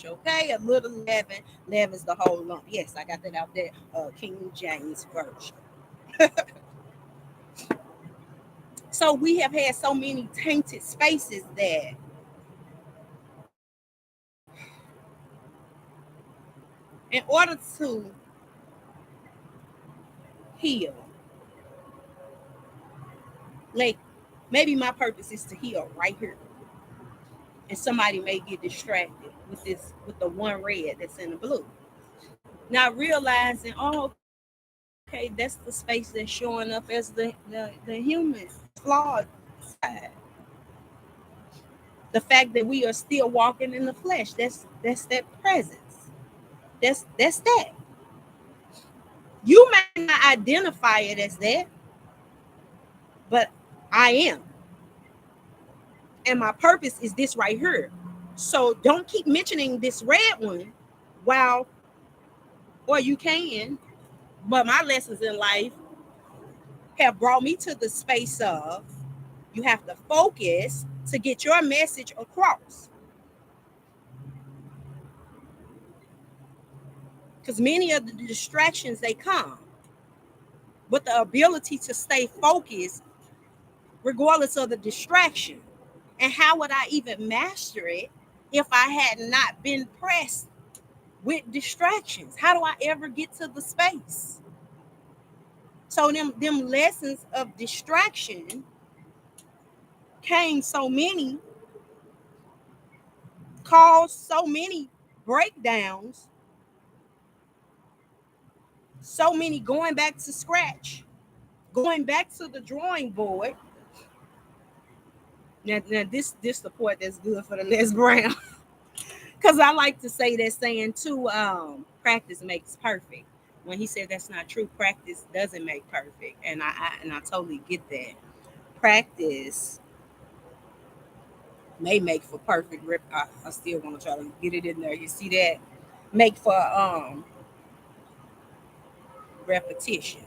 Okay, a little leaven is the whole lump. Yes, I got that out there. King James version. So we have had so many tainted spaces that in order to heal, like maybe my purpose is to heal right here, and somebody may get distracted with the one red that's in the blue, not realizing, oh, okay, that's the space that's showing up as the human flawed side. The fact that we are still walking in the flesh, that's that presence. That's that. You may not identify it as that, but I am. And my purpose is this right here. So don't keep mentioning this red one while, or you can, but my lessons in life have brought me to the space of you have to focus to get your message across. Because many of the distractions they come, but the ability to stay focused regardless of the distraction. And how would I even master it if I had not been pressed with distractions? How do I ever get to the space? So them lessons of distraction came so many, caused so many breakdowns, so many going back to scratch, going back to the drawing board. Now this support that's good for the Les Brown. Because I like to say that saying too, practice makes perfect. when he said that's not true. Practice doesn't make perfect, and I totally get that. Practice may make for perfect. I still want to try to get it in there. You see that? Make for repetition,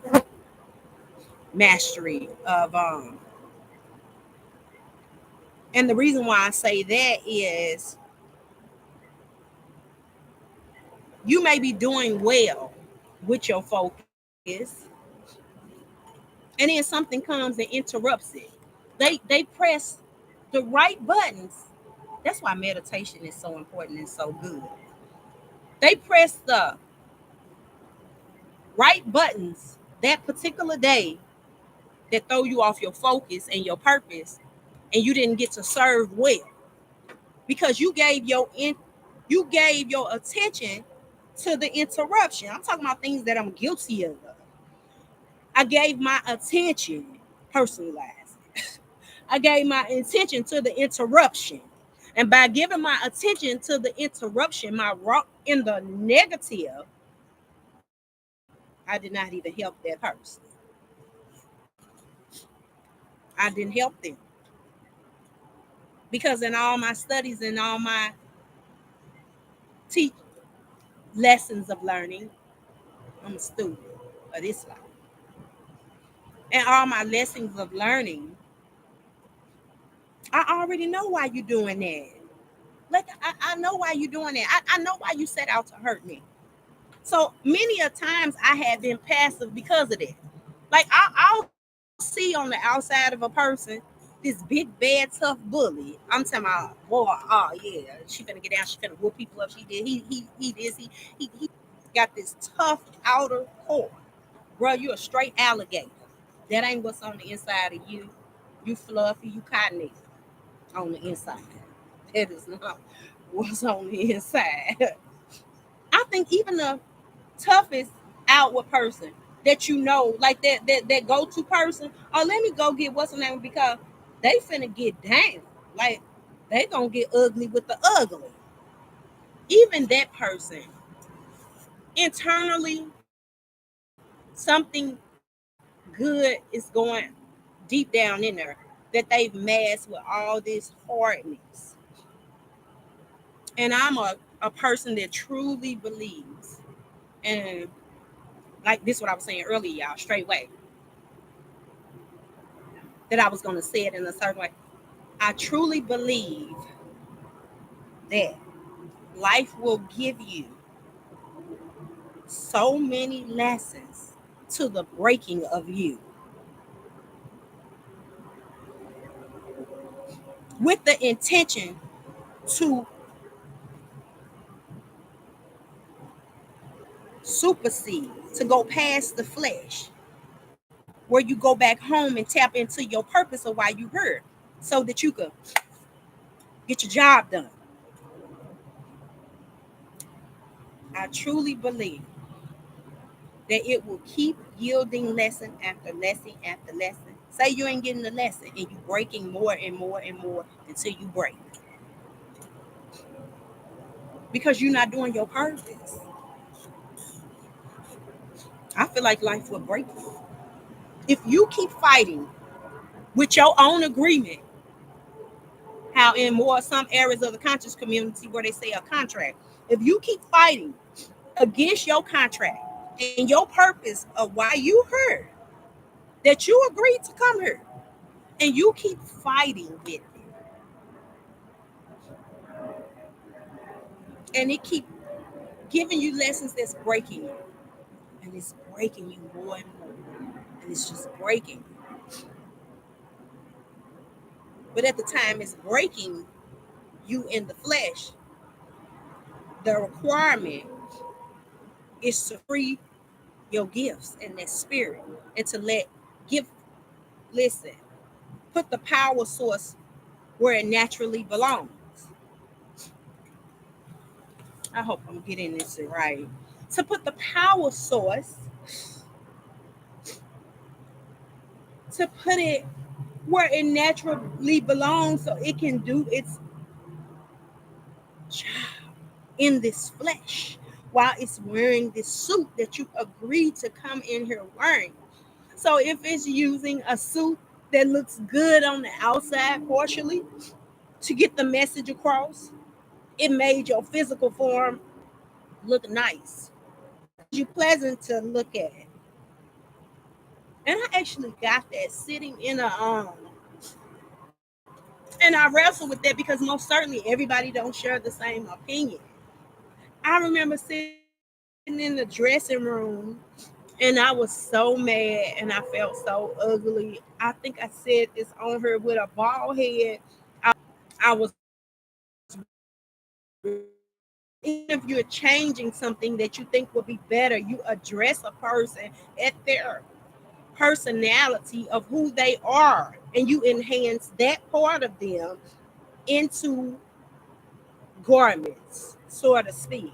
mastery of And the reason why I say that is you may be doing well with your focus, and then something comes and interrupts it. They press the right buttons. That's why meditation is so important and so good. They press the right buttons that particular day that throw you off your focus and your purpose, and you didn't get to serve well because you gave your attention to the interruption. I'm talking about things that I'm guilty of. I gave my attention, personalized. I gave my attention to the interruption. And by giving my attention to the interruption, my rock in the negative, I did not even help that person. I didn't help them. Because in all my studies and all my teach lessons of learning, I'm a student of this life. And all my lessons of learning, I already know why you're doing that. Like I know why you're doing that. I know why you set out to hurt me. So many a times I have been passive because of that. Like I'll see on the outside of a person this big bad tough bully. I'm talking about boy, oh yeah, she finna get down, she finna whoop people up. She did he this, he got this tough outer core. Bro, you a straight alligator. That ain't what's on the inside of you. You fluffy, you cotton on the inside. That is not what's on the inside. I think even the toughest outward person that you know, like that go to person, oh let me go get what's her name because they finna get down. Like they gonna get ugly with the ugly. Even that person internally, something good is going deep down in there that they've masked with all this hardness. And I'm a person that truly believes, and like this what I was saying earlier, y'all, straight way, that I was gonna say it in a certain way. I truly believe that life will give you so many lessons to the breaking of you with the intention to supersede, to go past the flesh, where you go back home and tap into your purpose of why you here, so that you could get your job done. I truly believe that it will keep yielding lesson after lesson after lesson. Say you ain't getting the lesson and you breaking more and more and more until you break. Because you're not doing your purpose. I feel like life will break you. If you keep fighting with your own agreement, how in more some areas of the conscious community where they say a contract, if you keep fighting against your contract and your purpose of why you here, that you agreed to come here, and you keep fighting with it, and it keep giving you lessons that's breaking you, and it's breaking you more and more, and it's just breaking you. But at the time it's breaking you in the flesh, the requirement is to free your gifts and that spirit, and to let give listen, put the power source where it naturally belongs. I hope I'm getting this right. To put the power source, to put it where it naturally belongs so it can do its job in this flesh while it's wearing this suit that you agreed to come in here wearing. So if it's using a suit that looks good on the outside partially to get the message across, it made your physical form look nice. You pleasant to look at. And I actually got that sitting in a and I wrestle with that because most certainly everybody don't share the same opinion. I remember sitting in the dressing room and I was so mad and I felt so ugly. I think I said this on her with a bald head. I was even if you're changing something that you think would be better, you address a person at their personality of who they are and you enhance that part of them into garments, so to speak.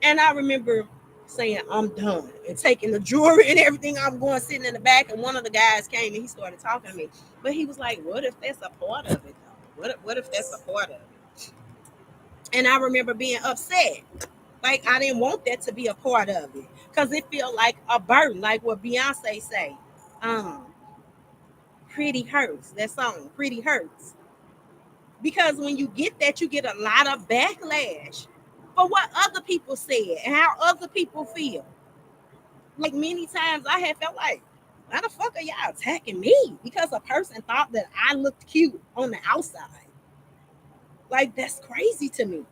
And I remember saying, I'm done and taking the jewelry and everything. I'm going sitting in the back. And one of the guys came and he started talking to me. But he was like, what if that's a part of it, though? What if that's a part of it? And I remember being upset. Like, I didn't want that to be a part of it because it felt like a burden, like what Beyonce say. Um, Pretty hurts. That song, Pretty Hurts. Because when you get that, you get a lot of backlash for what other people said and how other people feel. Like many times I have felt like, why the fuck are y'all attacking me? Because a person thought that I looked cute on the outside. Like that's crazy to me.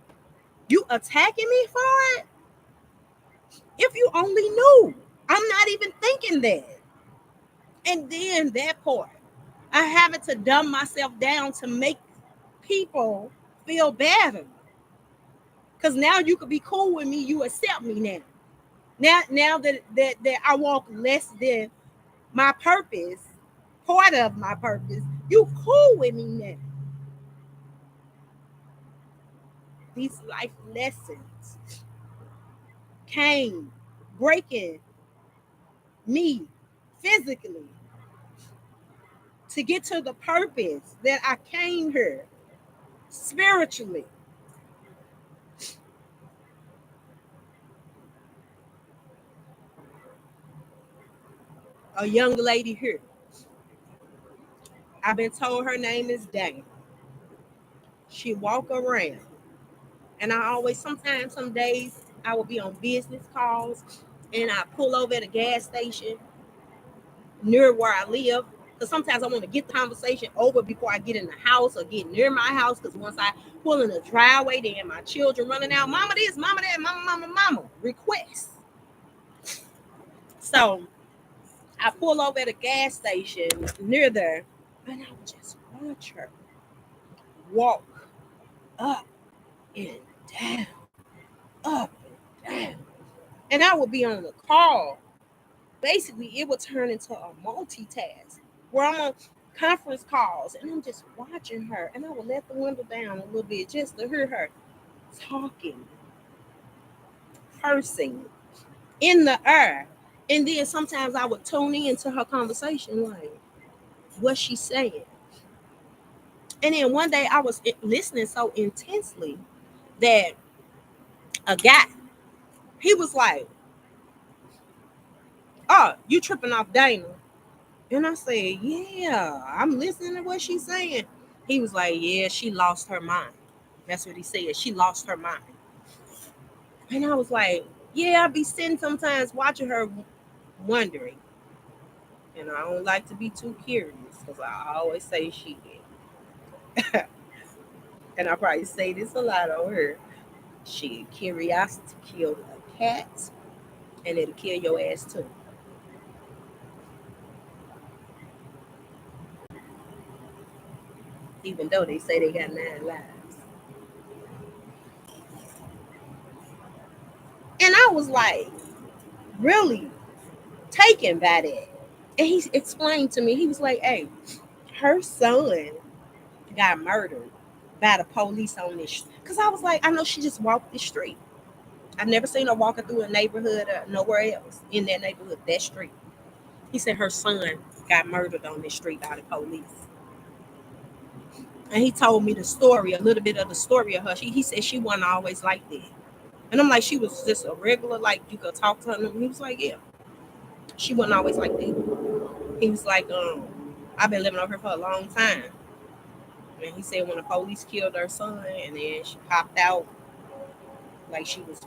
You attacking me for it? If you only knew. I'm not even thinking that. And then that part, I having to dumb myself down to make people feel better. Because now you could be cool with me, you accept me now. Now that I walk less than my purpose, part of my purpose, you cool with me now. These life lessons came breaking me physically to get to the purpose that I came here spiritually. A young lady here. I've been told her name is Dana. She walk around. And I always, sometimes, some days, I will be on business calls and I pull over at a gas station near where I live. Because sometimes I want to get the conversation over before I get in the house or get near my house. Because once I pull in the driveway, then my children running out, mama this, mama that, mama, request. So I pull over at a gas station near there and I would just watch her walk up and down, up and down. And I would be on the call. Basically, it would turn into a multitask where I'm on conference calls and I'm just watching her. And I would let the window down a little bit just to hear her talking, cursing in the air. And then sometimes I would tune into her conversation, like what she's saying. And then one day I was listening so intensely that a guy, he was like, oh, you tripping off Dana. And I said, yeah, I'm listening to what she's saying. He was like, yeah, she lost her mind. That's what he said. She lost her mind. And I was like, yeah, I be sitting sometimes watching her wondering. And I don't like to be too curious because I always say she did. And I probably say this a lot on her. She curiosity killed a cat and it'll kill your ass too. Even though they say they got 9 lives. And I was like, really taken by that. And he explained to me, he was like, hey, her son got murdered by the police on this. Because I was like, I know she just walked the street. I've never seen her walking through a neighborhood or nowhere else in that neighborhood, that street. He said her son got murdered on this street by the police. And he told me the story, a little bit of the story of her. He said she wasn't always like that. And I'm like, she was just a regular, like you could talk to her. And he was like, yeah, she wasn't always like that. He was like, I've been living over here for a long time. And he said when the police killed her son, and then she popped out, like she was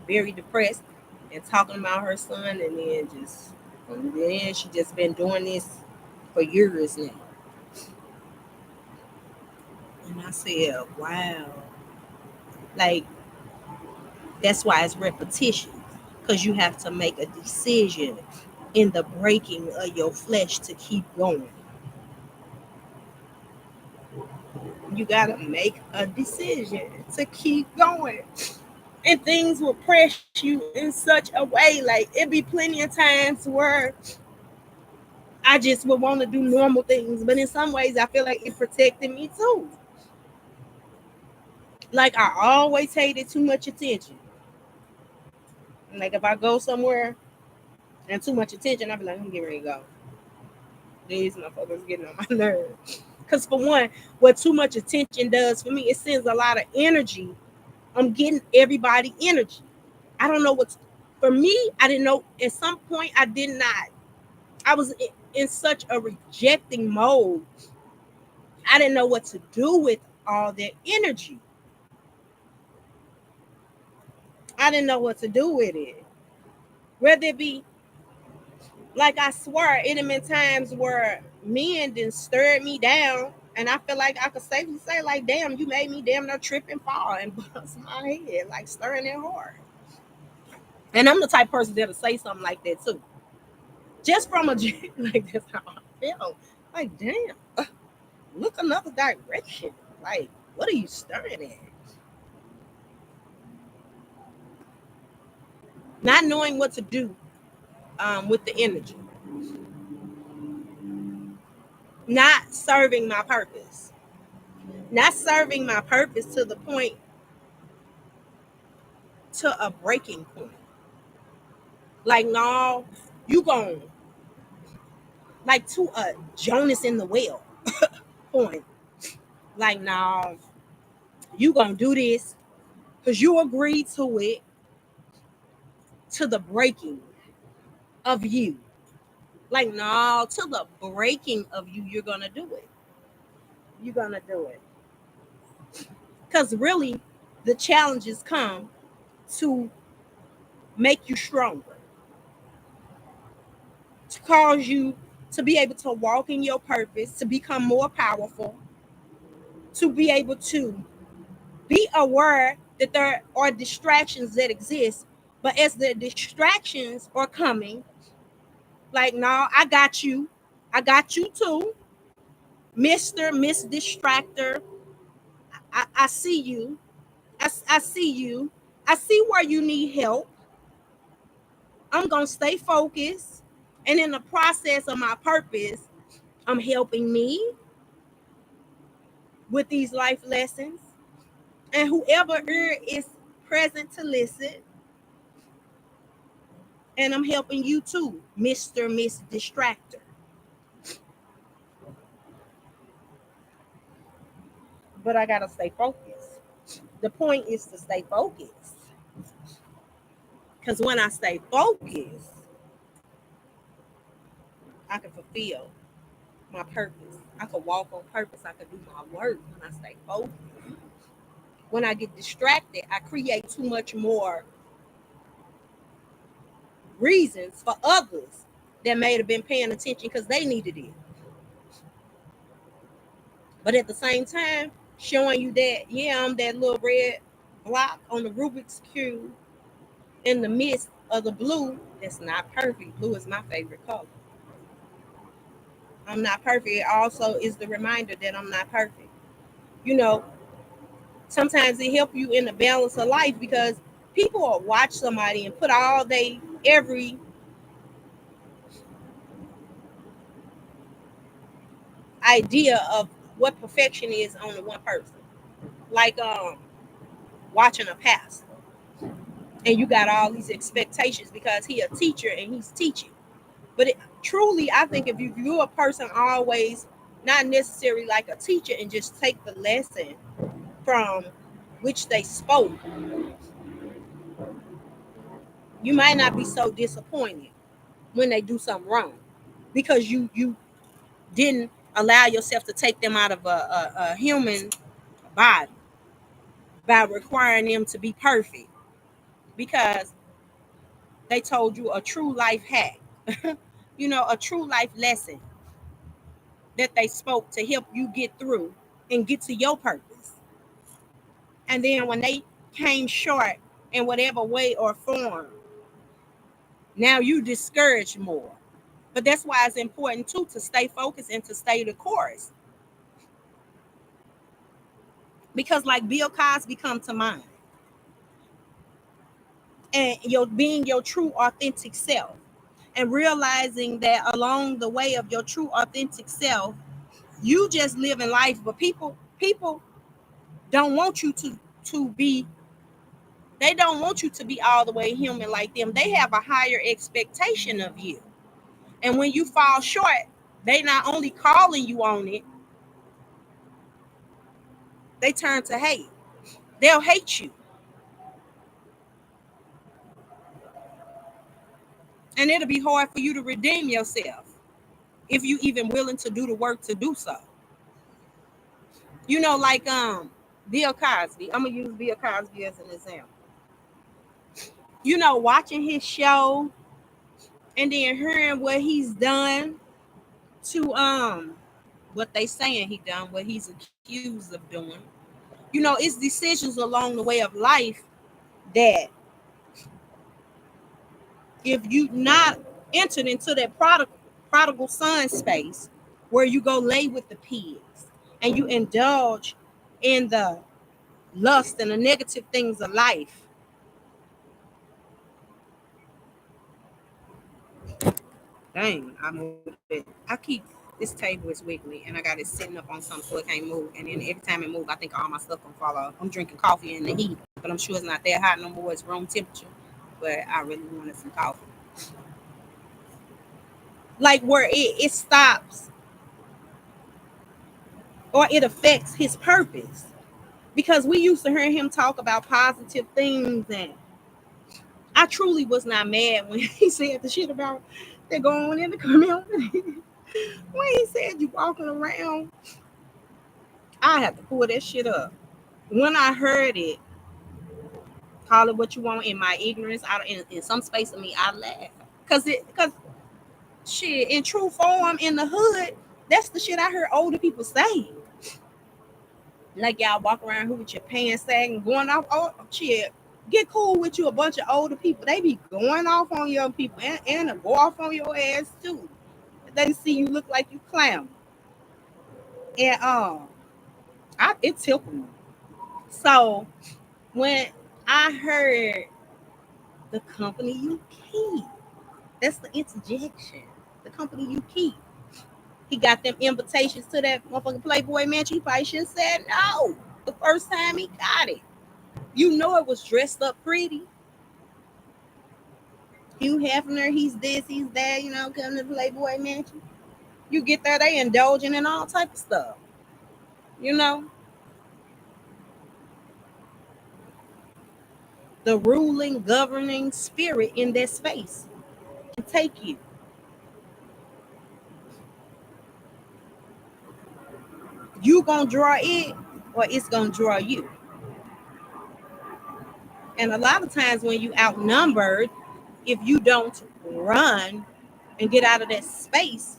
very depressed and talking about her son, and then she just been doing this for years now. And I said, wow, like that's why it's repetition, because you have to make a decision in the breaking of your flesh to keep going. You gotta make a decision to keep going. And things will press you in such a way. Like it be plenty of times where I just would want to do normal things, but in some ways I feel like it protected me too. Like I always hated too much attention. Like if I go somewhere and too much attention, I be like, I'm getting ready to go. These motherfuckers getting on my nerves. Because for one, what too much attention does for me, it sends a lot of energy. I'm getting everybody energy. I don't know what's for me. I didn't know at some point I did not. I was in such a rejecting mode. I didn't know what to do with all that energy. I didn't know what to do with it. Whether it be like I swear, it have been times where men done stirred me down, and I feel like I could safely say, like, damn, you made me damn near trip and fall and bust my head, like stirring it hard. And I'm the type of person that'll say something like that too. Just from a like that's how I feel. Like, damn, look another direction. Like, what are you stirring at? Not knowing what to do with the energy, not serving my purpose, not serving my purpose to the point to a breaking point. Like, no, you gon' like to a Jonas in the well point. Like, no, you gonna do this because you agreed to it to the breaking of you. Like, no, to the breaking of you, you're gonna do it. You're gonna do it. Because really, the challenges come to make you stronger, to cause you to be able to walk in your purpose, to become more powerful, to be able to be aware that there are distractions that exist. But as the distractions are coming, like, no, I got you too, Mr. Miss Distractor. I see you. I see you. I see where you need help. I'm going to stay focused. And in the process of my purpose, I'm helping me with these life lessons. And whoever ear is present to listen, and I'm helping you too, Mr. Miss Distractor. But I gotta stay focused. The point is to stay focused. Because when I stay focused, I can fulfill my purpose. I could walk on purpose. I could do my work when I stay focused. When I get distracted, I create too much more reasons for others that may have been paying attention because they needed it. But at the same time, showing you that, yeah, I'm that little red block on the Rubik's Cube in the midst of the blue that's not perfect. Blue is my favorite color. I'm not perfect. It also is the reminder that I'm not perfect. You know, sometimes it helps you in the balance of life because people will watch somebody and put all they every idea of what perfection is on the one person. Like watching a pastor, and you got all these expectations because he a teacher and he's teaching. But truly, I think if you're a person always not necessarily like a teacher and just take the lesson from which they spoke, You might not be so disappointed when they do something wrong because you didn't allow yourself to take them out of a human body by requiring them to be perfect because they told you a true life hack, a true life lesson that they spoke to help you get through and get to your purpose. And then when they came short in whatever way or form, now you discouraged more. But that's why it's important too to stay focused and to stay the course. Because like Bill Cosby come to mind, and your being your true authentic self, and realizing that along the way of your true authentic self, you just live in life, but people don't want you to be. They don't want you to be all the way human like them. They have a higher expectation of you, and when you fall short, they not only calling you on it, they turn to hate. They'll hate you, and it'll be hard for you to redeem yourself if you even willing to do the work to do so. Like Bill Cosby. I'm gonna use Bill Cosby as an example. Watching his show and then hearing what he's done to what they saying he done, what he's accused of doing. It's decisions along the way of life that if you not entered into that prodigal son space where you go lay with the pigs and you indulge in the lust and the negative things of life. Dang, I moved it. I keep this table is wiggly and I got it sitting up on something so it can't move. And then every time it moves, I think all my stuff gonna fall off. I'm drinking coffee in the heat, but I'm sure it's not that hot no more. It's room temperature. But I really wanted some coffee. Like where it stops or it affects his purpose. Because we used to hear him talk about positive things, and I truly was not mad when he said the shit about they're going in the community. When he said you walking around, I had to pull that shit up. When I heard it, call it what you want, in my ignorance, in some space of me, I laughed. Because shit, in true form, in the hood, that's the shit I heard older people say. Like y'all walk around here with your pants sagging, going off. Oh shit, get cool with you a bunch of older people. They be going off on young people and go off on your ass too. They see you look like you clown. And it tickled me. So when I heard the company you keep, that's the interjection. The company you keep. He got them invitations to that motherfucking Playboy Mansion. He probably should have said no the first time he got it. It was dressed up pretty. Hugh Hefner, he's this, he's that, coming to the Playboy Mansion. You get there, they indulging in all type of stuff. The ruling, governing spirit in that space can take you. You gonna draw it, or it's gonna draw you. And a lot of times when you outnumbered, if you don't run and get out of that space,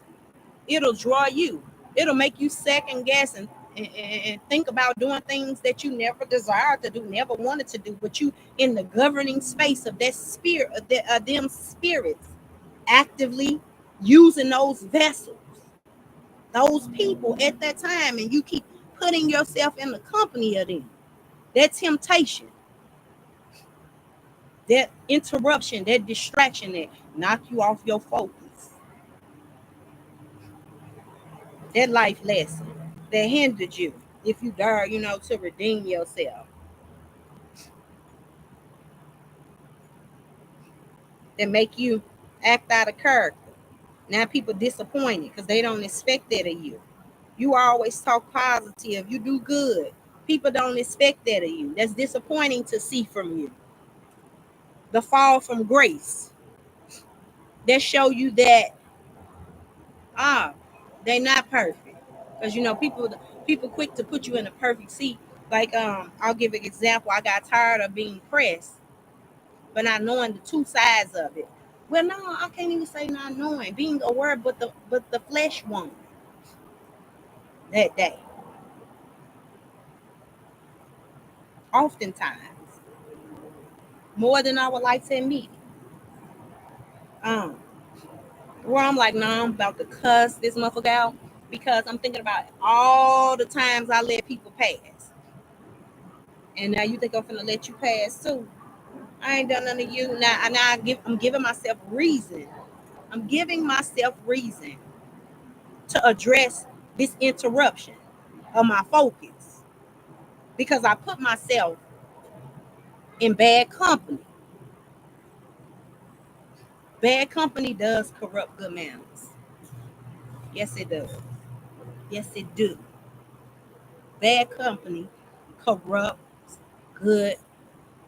it'll draw you. It'll make you second guess and think about doing things that you never desired to do, never wanted to do, but you in the governing space of that spirit, of them spirits, actively using those vessels, those people at that time, and you keep putting yourself in the company of them. That temptation, that interruption, that distraction that knock you off your focus, that life lesson that hindered you, if you dare, to redeem yourself, that make you act out of character. Now people disappointed because they don't expect that of you. You always talk positive. You do good. People don't expect that of you. That's disappointing to see from you. the fall from grace that show you that ah, they not perfect. Because people quick to put you in a perfect seat. Like I'll give an example. I got tired of being pressed, but not knowing the two sides of it. Well, no, I can't even say not knowing, being aware, but the flesh won't that day. Oftentimes, more than I would like to admit. Um, where I'm like, no, I'm about to cuss this motherfucker out because I'm thinking about all the times I let people pass. And now you think I'm gonna let you pass too. I ain't done nothing to you. I'm giving myself reason. I'm giving myself reason to address this interruption of my focus because I put myself in bad company. Bad company does corrupt good manners. Yes, it does. Yes, it do. Bad company corrupts good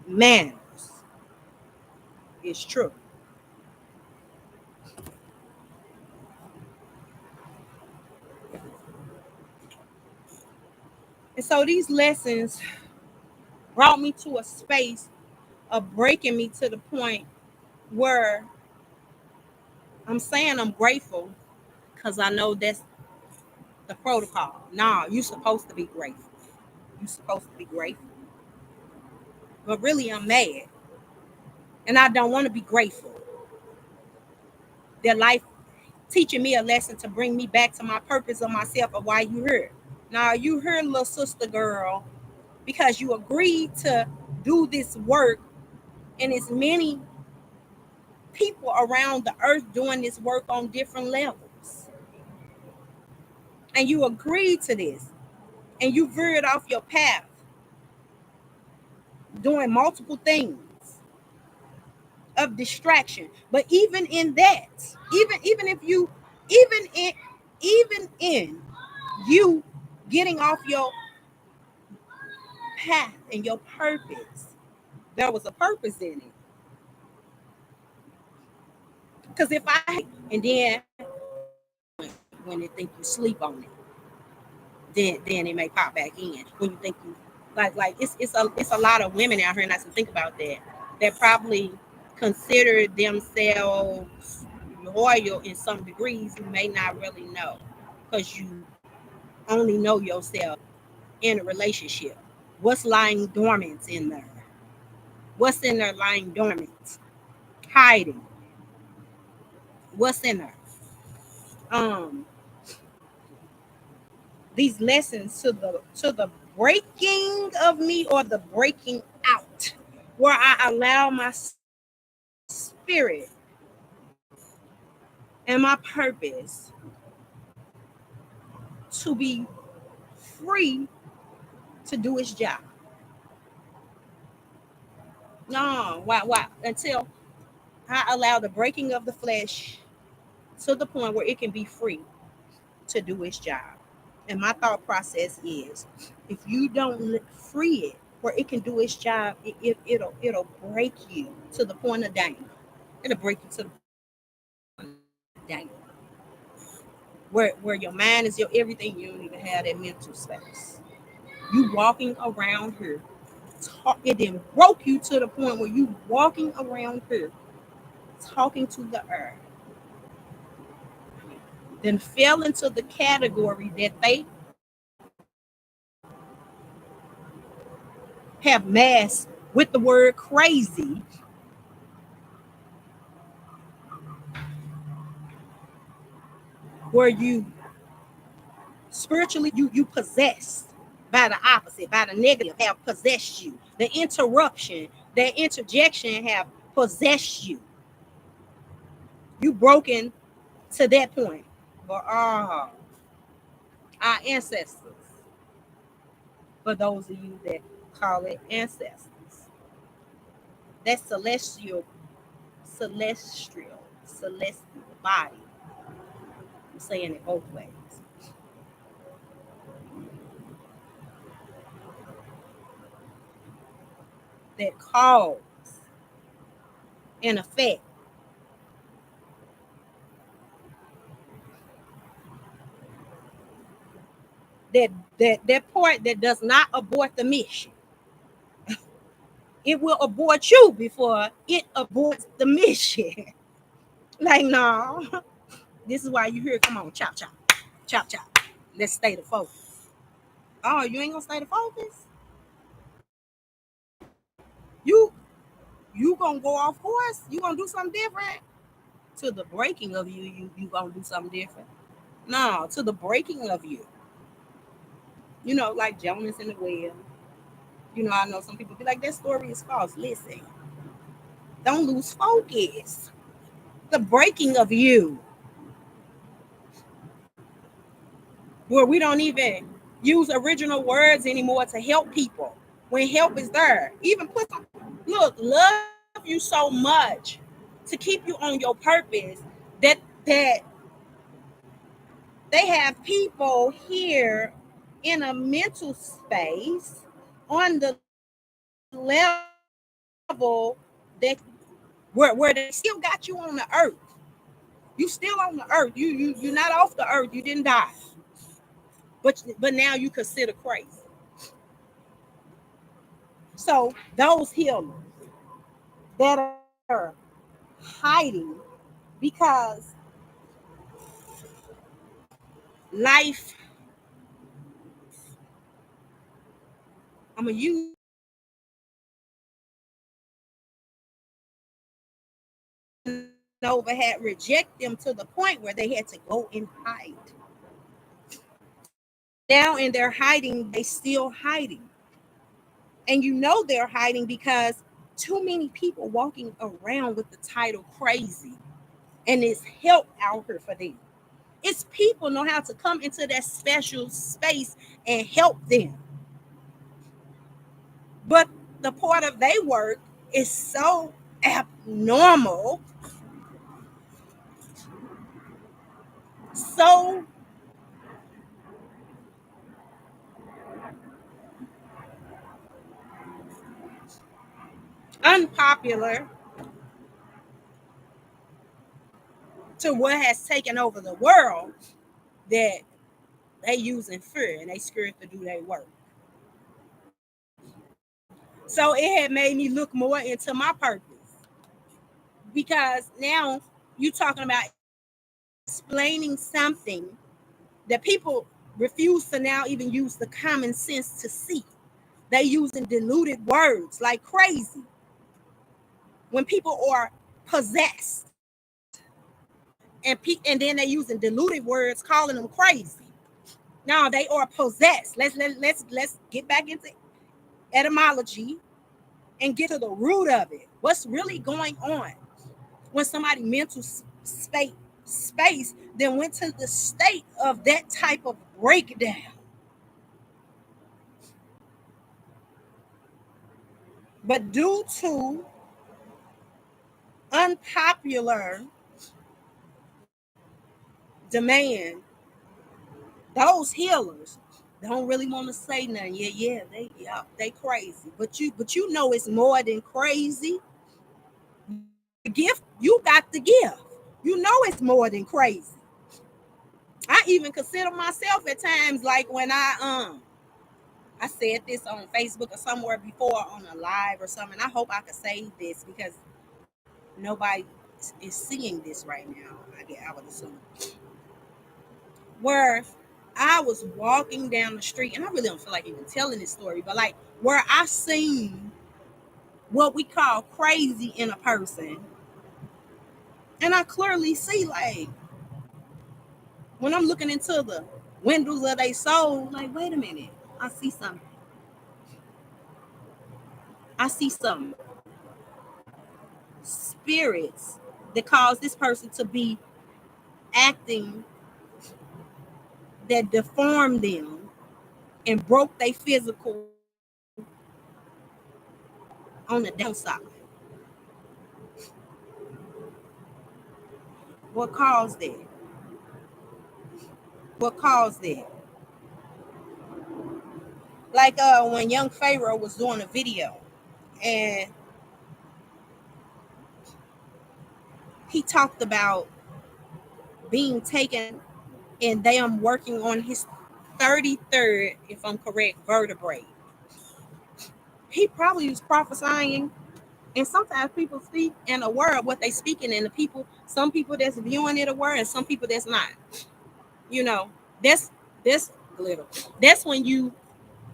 manners. It's true. And so these lessons brought me to a space of breaking me to the point where I'm saying I'm grateful because I know that's the protocol. Nah, you're supposed to be grateful. You're supposed to be grateful. But really, I'm mad. And I don't want to be grateful. That life teaching me a lesson to bring me back to my purpose of myself of why you here. Now, you here, little sister girl, because you agreed to do this work. And it's many people around the earth doing this work on different levels. And you agreed to this. And you veered off your path doing multiple things of distraction. But even in that, even if you even in you getting off your path and your purpose, there was a purpose in it. Because if I and then when they think you sleep on it, then it may pop back in when you think you like it's a lot of women out here, and I have to think about that probably consider themselves loyal in some degrees. You may not really know because you only know yourself in a relationship. What's lying dormant in there? What's in there lying dormant, hiding? What's in there? Um, these lessons to the breaking of me or the breaking out, where I allow my spirit and my purpose to be free to do its job. No, why? Until I allow the breaking of the flesh to the point where it can be free to do its job. And my thought process is, if you don't free it where it can do its job, it'll break you to the point of danger. It'll break you to the point of danger. Where your mind is your everything, you don't even have that mental space. You walking around here, it then broke you to the point where you walking around here, talking to the earth, then fell into the category that they have masked with the word crazy, where you spiritually you possessed by the opposite, by the negative have possessed you. The interruption, the interjection have possessed you. You broken to that point. But our ancestors, for those of you that call it ancestors, that celestial body. I'm saying it both ways. That cause in effect. That part that does not abort the mission. It will abort you before it aborts the mission. Like, no. This is why you hear, come on, chop, chop, chop, chop. Let's stay the focus. Oh, you ain't gonna stay the focus? You you gonna go off course? You gonna do something different? To the breaking of you gonna do something different? No, to the breaking of you. You know, like Jonas and the whale. You know, I know some people be like, that story is false. Listen, don't lose focus. The breaking of you, where we don't even use original words anymore to help people when help is there. Even put some, look, love you so much to keep you on your purpose that they have people here in a mental space on the level that where they still got you on the earth. You still on the earth. You're not off the earth. You didn't die. But now you consider crazy. So those healers that are hiding because life, I'm gonna use over had reject them to the point where they had to go and hide. Now in their hiding, they still hiding. And you know they're hiding because too many people walking around with the title crazy. And it's help out here for them. It's people know how to come into that special space and help them. But the part of their work is so abnormal, so unpopular to what has taken over the world that they using fear and they scared to do their work. So it had made me look more into my purpose because now you talking about explaining something that people refuse to now even use the common sense to see. They using diluted words like crazy when people are possessed, and then they using diluted words calling them crazy. No, they are possessed. Let's get back into etymology and get to the root of it. What's really going on when somebody mental space then went to the state of that type of breakdown. But due to unpopular demand, those healers don't really want to say nothing. They crazy. But you know it's more than crazy. The gift, you got the gift. You know it's more than crazy. I even consider myself at times like when I said this on Facebook or somewhere before on a live or something. I hope I could say this because nobody is seeing this right now. I would assume. Where I was walking down the street, and I really don't feel like even telling this story, but like where I seen what we call crazy in a person, and I clearly see like when I'm looking into the windows of their soul, like wait a minute, I see something. I see some spirits that cause this person to be acting that deformed them and broke their physical on the downside. What caused that? What caused that? Like when young Pharaoh was doing a video and he talked about being taken and them working on his 33rd, if I'm correct, vertebrae. He probably was prophesying. And sometimes people speak and aware of what they speaking, and the people, some people that's viewing it aware, and some people that's not. You know, that's glitter. That's when you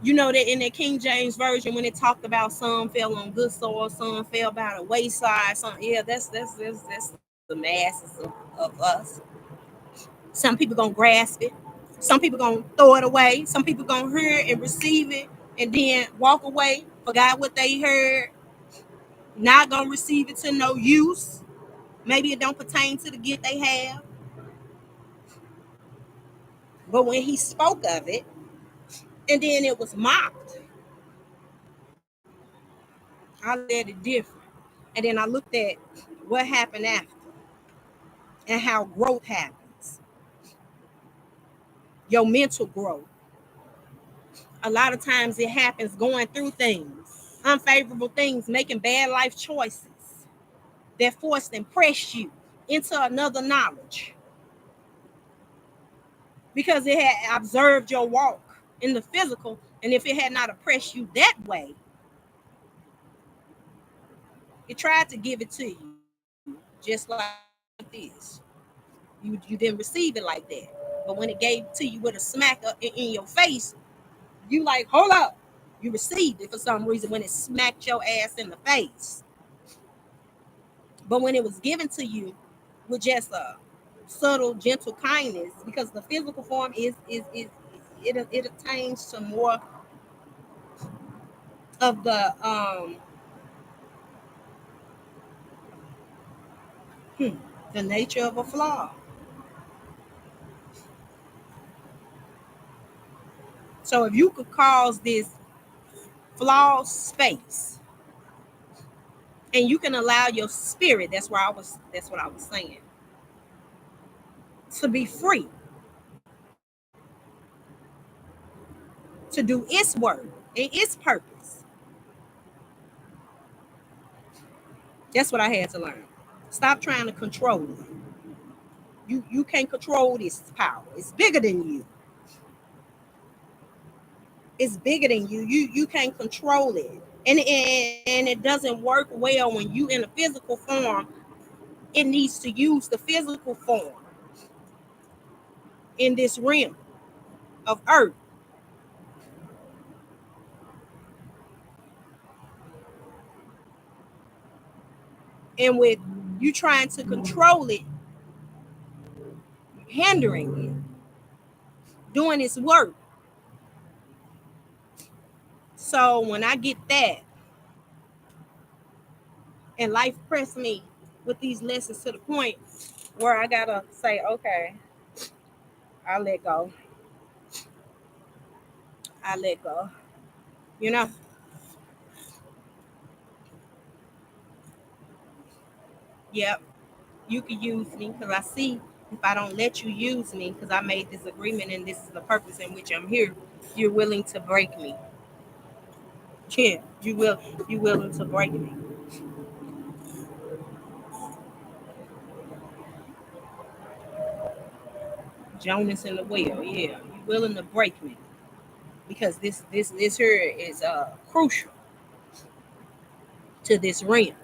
know that in the King James version when it talked about some fell on good soil, some fell by the wayside. Some yeah, that's the masses of us. Some people gonna grasp it. Some people gonna throw it away. Some people gonna hear it and receive it and then walk away, forgot what they heard, not gonna receive it to no use. Maybe it don't pertain to the gift they have. But when he spoke of it, and then it was mocked, I looked at it different. And then I looked at what happened after and how growth happens. Your mental growth. A lot of times it happens going through things, unfavorable things, making bad life choices that forced and pressed you into another knowledge because it had observed your walk in the physical. And if it had not oppressed you that way, it tried to give it to you just like this. You didn't receive it like that. But when it gave to you with a smack in your face, you like, hold up. You received it for some reason when it smacked your ass in the face. But when it was given to you with just a subtle, gentle kindness, because the physical form is it attains to more of the nature of a flaw. So if you could cause this flawed space and you can allow your spirit, that's what I was saying, to be free, to do its work and its purpose. That's what I had to learn. Stop trying to control it. You can't control this power. It's bigger than you. It's bigger than you. You can't control it. And it doesn't work well when you in a physical form. It needs to use the physical form in this realm of earth. And with you trying to control it, hindering it, doing its work. So when I get that, and life pressed me with these lessons to the point where I gotta say, okay, I let go. I let go. You know, yep, you can use me because I see if I don't let you use me because I made this agreement and this is the purpose in which I'm here, you're willing to break me. Yeah, you willing to break me. Jonas in the wheel, yeah, you willing to break me because this here is crucial to this realm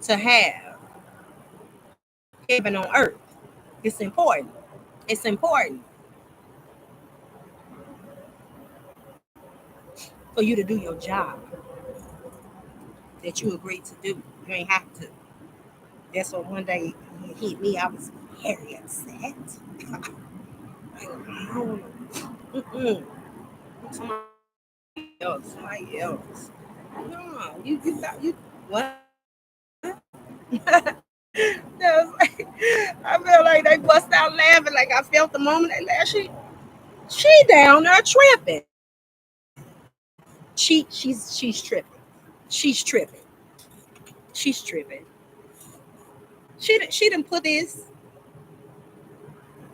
to have heaven on earth. It's important. It's important for you to do your job that you agreed to do. You ain't have to. That's what one day he hit me. I was very upset. Like, no, mm-mm. Somebody else. No, you got you what? That was like, I felt like they bust out laughing. Like I felt the moment they laughed. She down there tripping. She's tripping. She's tripping. She's tripping. She didn't put this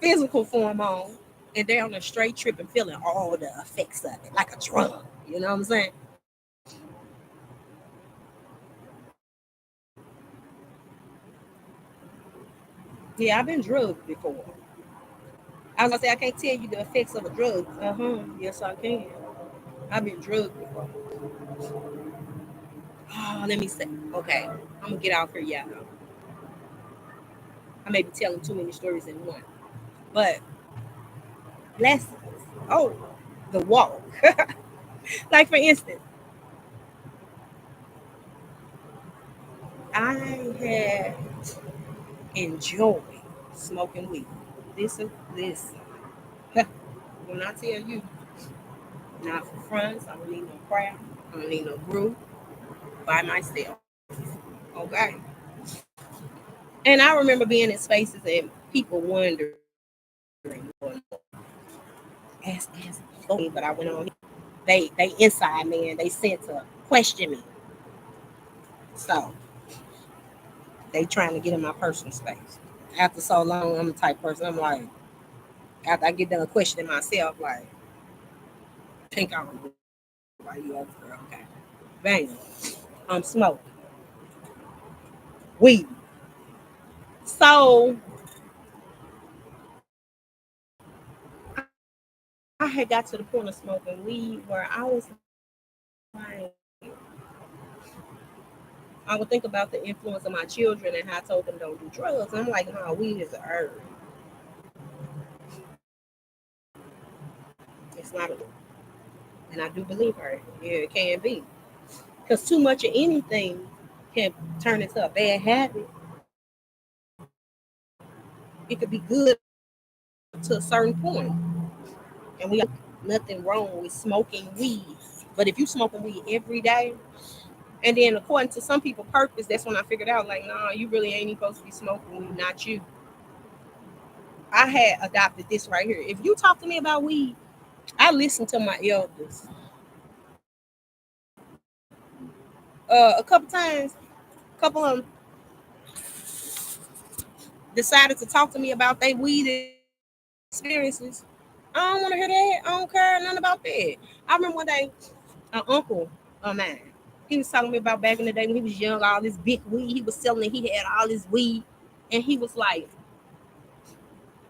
physical form on and down a straight trip and feeling all the effects of it like a drug. You know what I'm saying? Yeah, I've been drugged before. I was gonna say I can't tell you the effects of a drug. Yes, I can. I've been drugged before. Oh, let me say. Okay, I'm gonna get out here, y'all. I may be telling too many stories in one, but lessons. Oh, the walk. Like for instance, I had enjoyed smoking weed. This. When I tell you, not for friends, I don't need no crowd. I don't need no group. By myself. Okay. And I remember being in spaces and people wondering, ask, but I went on. They inside me and they sent to question me. So they trying to get in my personal space. After so long, I'm the type person. I'm like, after I get done questioning myself, like, think I'm why you up for okay. Bang. I'm smoking weed. So I had got to the point of smoking weed where I was like, I would think about the influence of my children and how I told them don't do drugs. And I'm like, no, weed is a herb. It's not a, and I do believe her. Yeah, it can be. Because too much of anything can turn into a bad habit. It could be good to a certain point. And we nothing wrong with smoking weed. But if you smoking weed every day, and then according to some people purpose, that's when I figured out like, nah, you really ain't even supposed to be smoking weed, not you. I had adopted this right here. If you talk to me about weed, I listen to my elders. A couple times, a couple of them decided to talk to me about their weed experiences. I don't want to hear that. I don't care nothing about that. I remember one day, an uncle of mine, he was telling me about back in the day when he was young, all this big weed. He was selling it. He had all this weed. And he was like,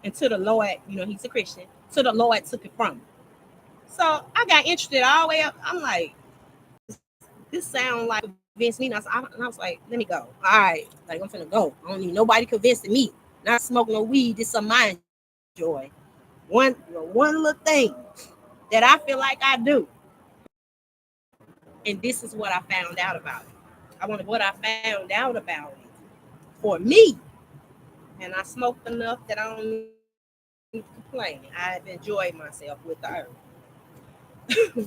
until the Lord, he's a Christian, till the Lord took it from him. So I got interested all the way up. I'm like, this sound like convinced me. And I was like, let me go. All right, like I'm finna go. I don't need nobody convincing me. Not smoking no weed. This is my joy. One little thing that I feel like I do, and this is what I found out about it. What I found out about it for me, and I smoked enough that I don't need to complain. I've enjoyed myself with the herb.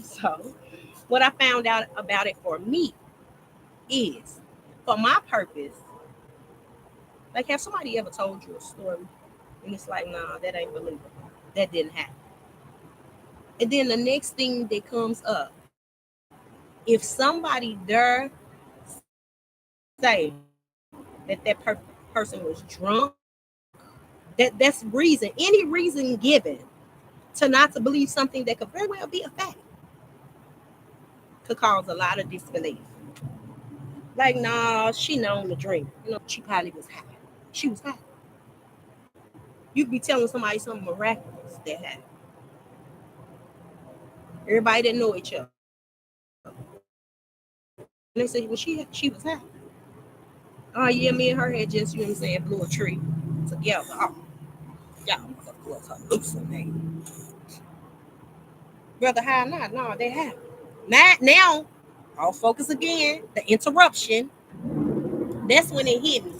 So, what I found out about it for me is, for my purpose, like, have somebody ever told you a story and it's like, nah, that ain't believable. That didn't happen. And then the next thing that comes up, if somebody dare say that person was drunk, that's reason, any reason given to not to believe something that could very well be a fact, could cause a lot of disbelief. Like, nah, she known to drink. She probably was high. She was high. You could be telling somebody something miraculous that happened. Everybody didn't know each other. And they said, well, she was high. Oh yeah, me and her had just, blew a tree together. Oh, y'all motherfuckers hallucinating. Brother high not, no, they have. Not now. I'll focus again. The interruption. That's when it hit me.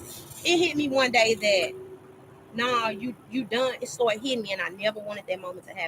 It hit me one day that, nah, you done. It started hitting me, and I never wanted that moment to happen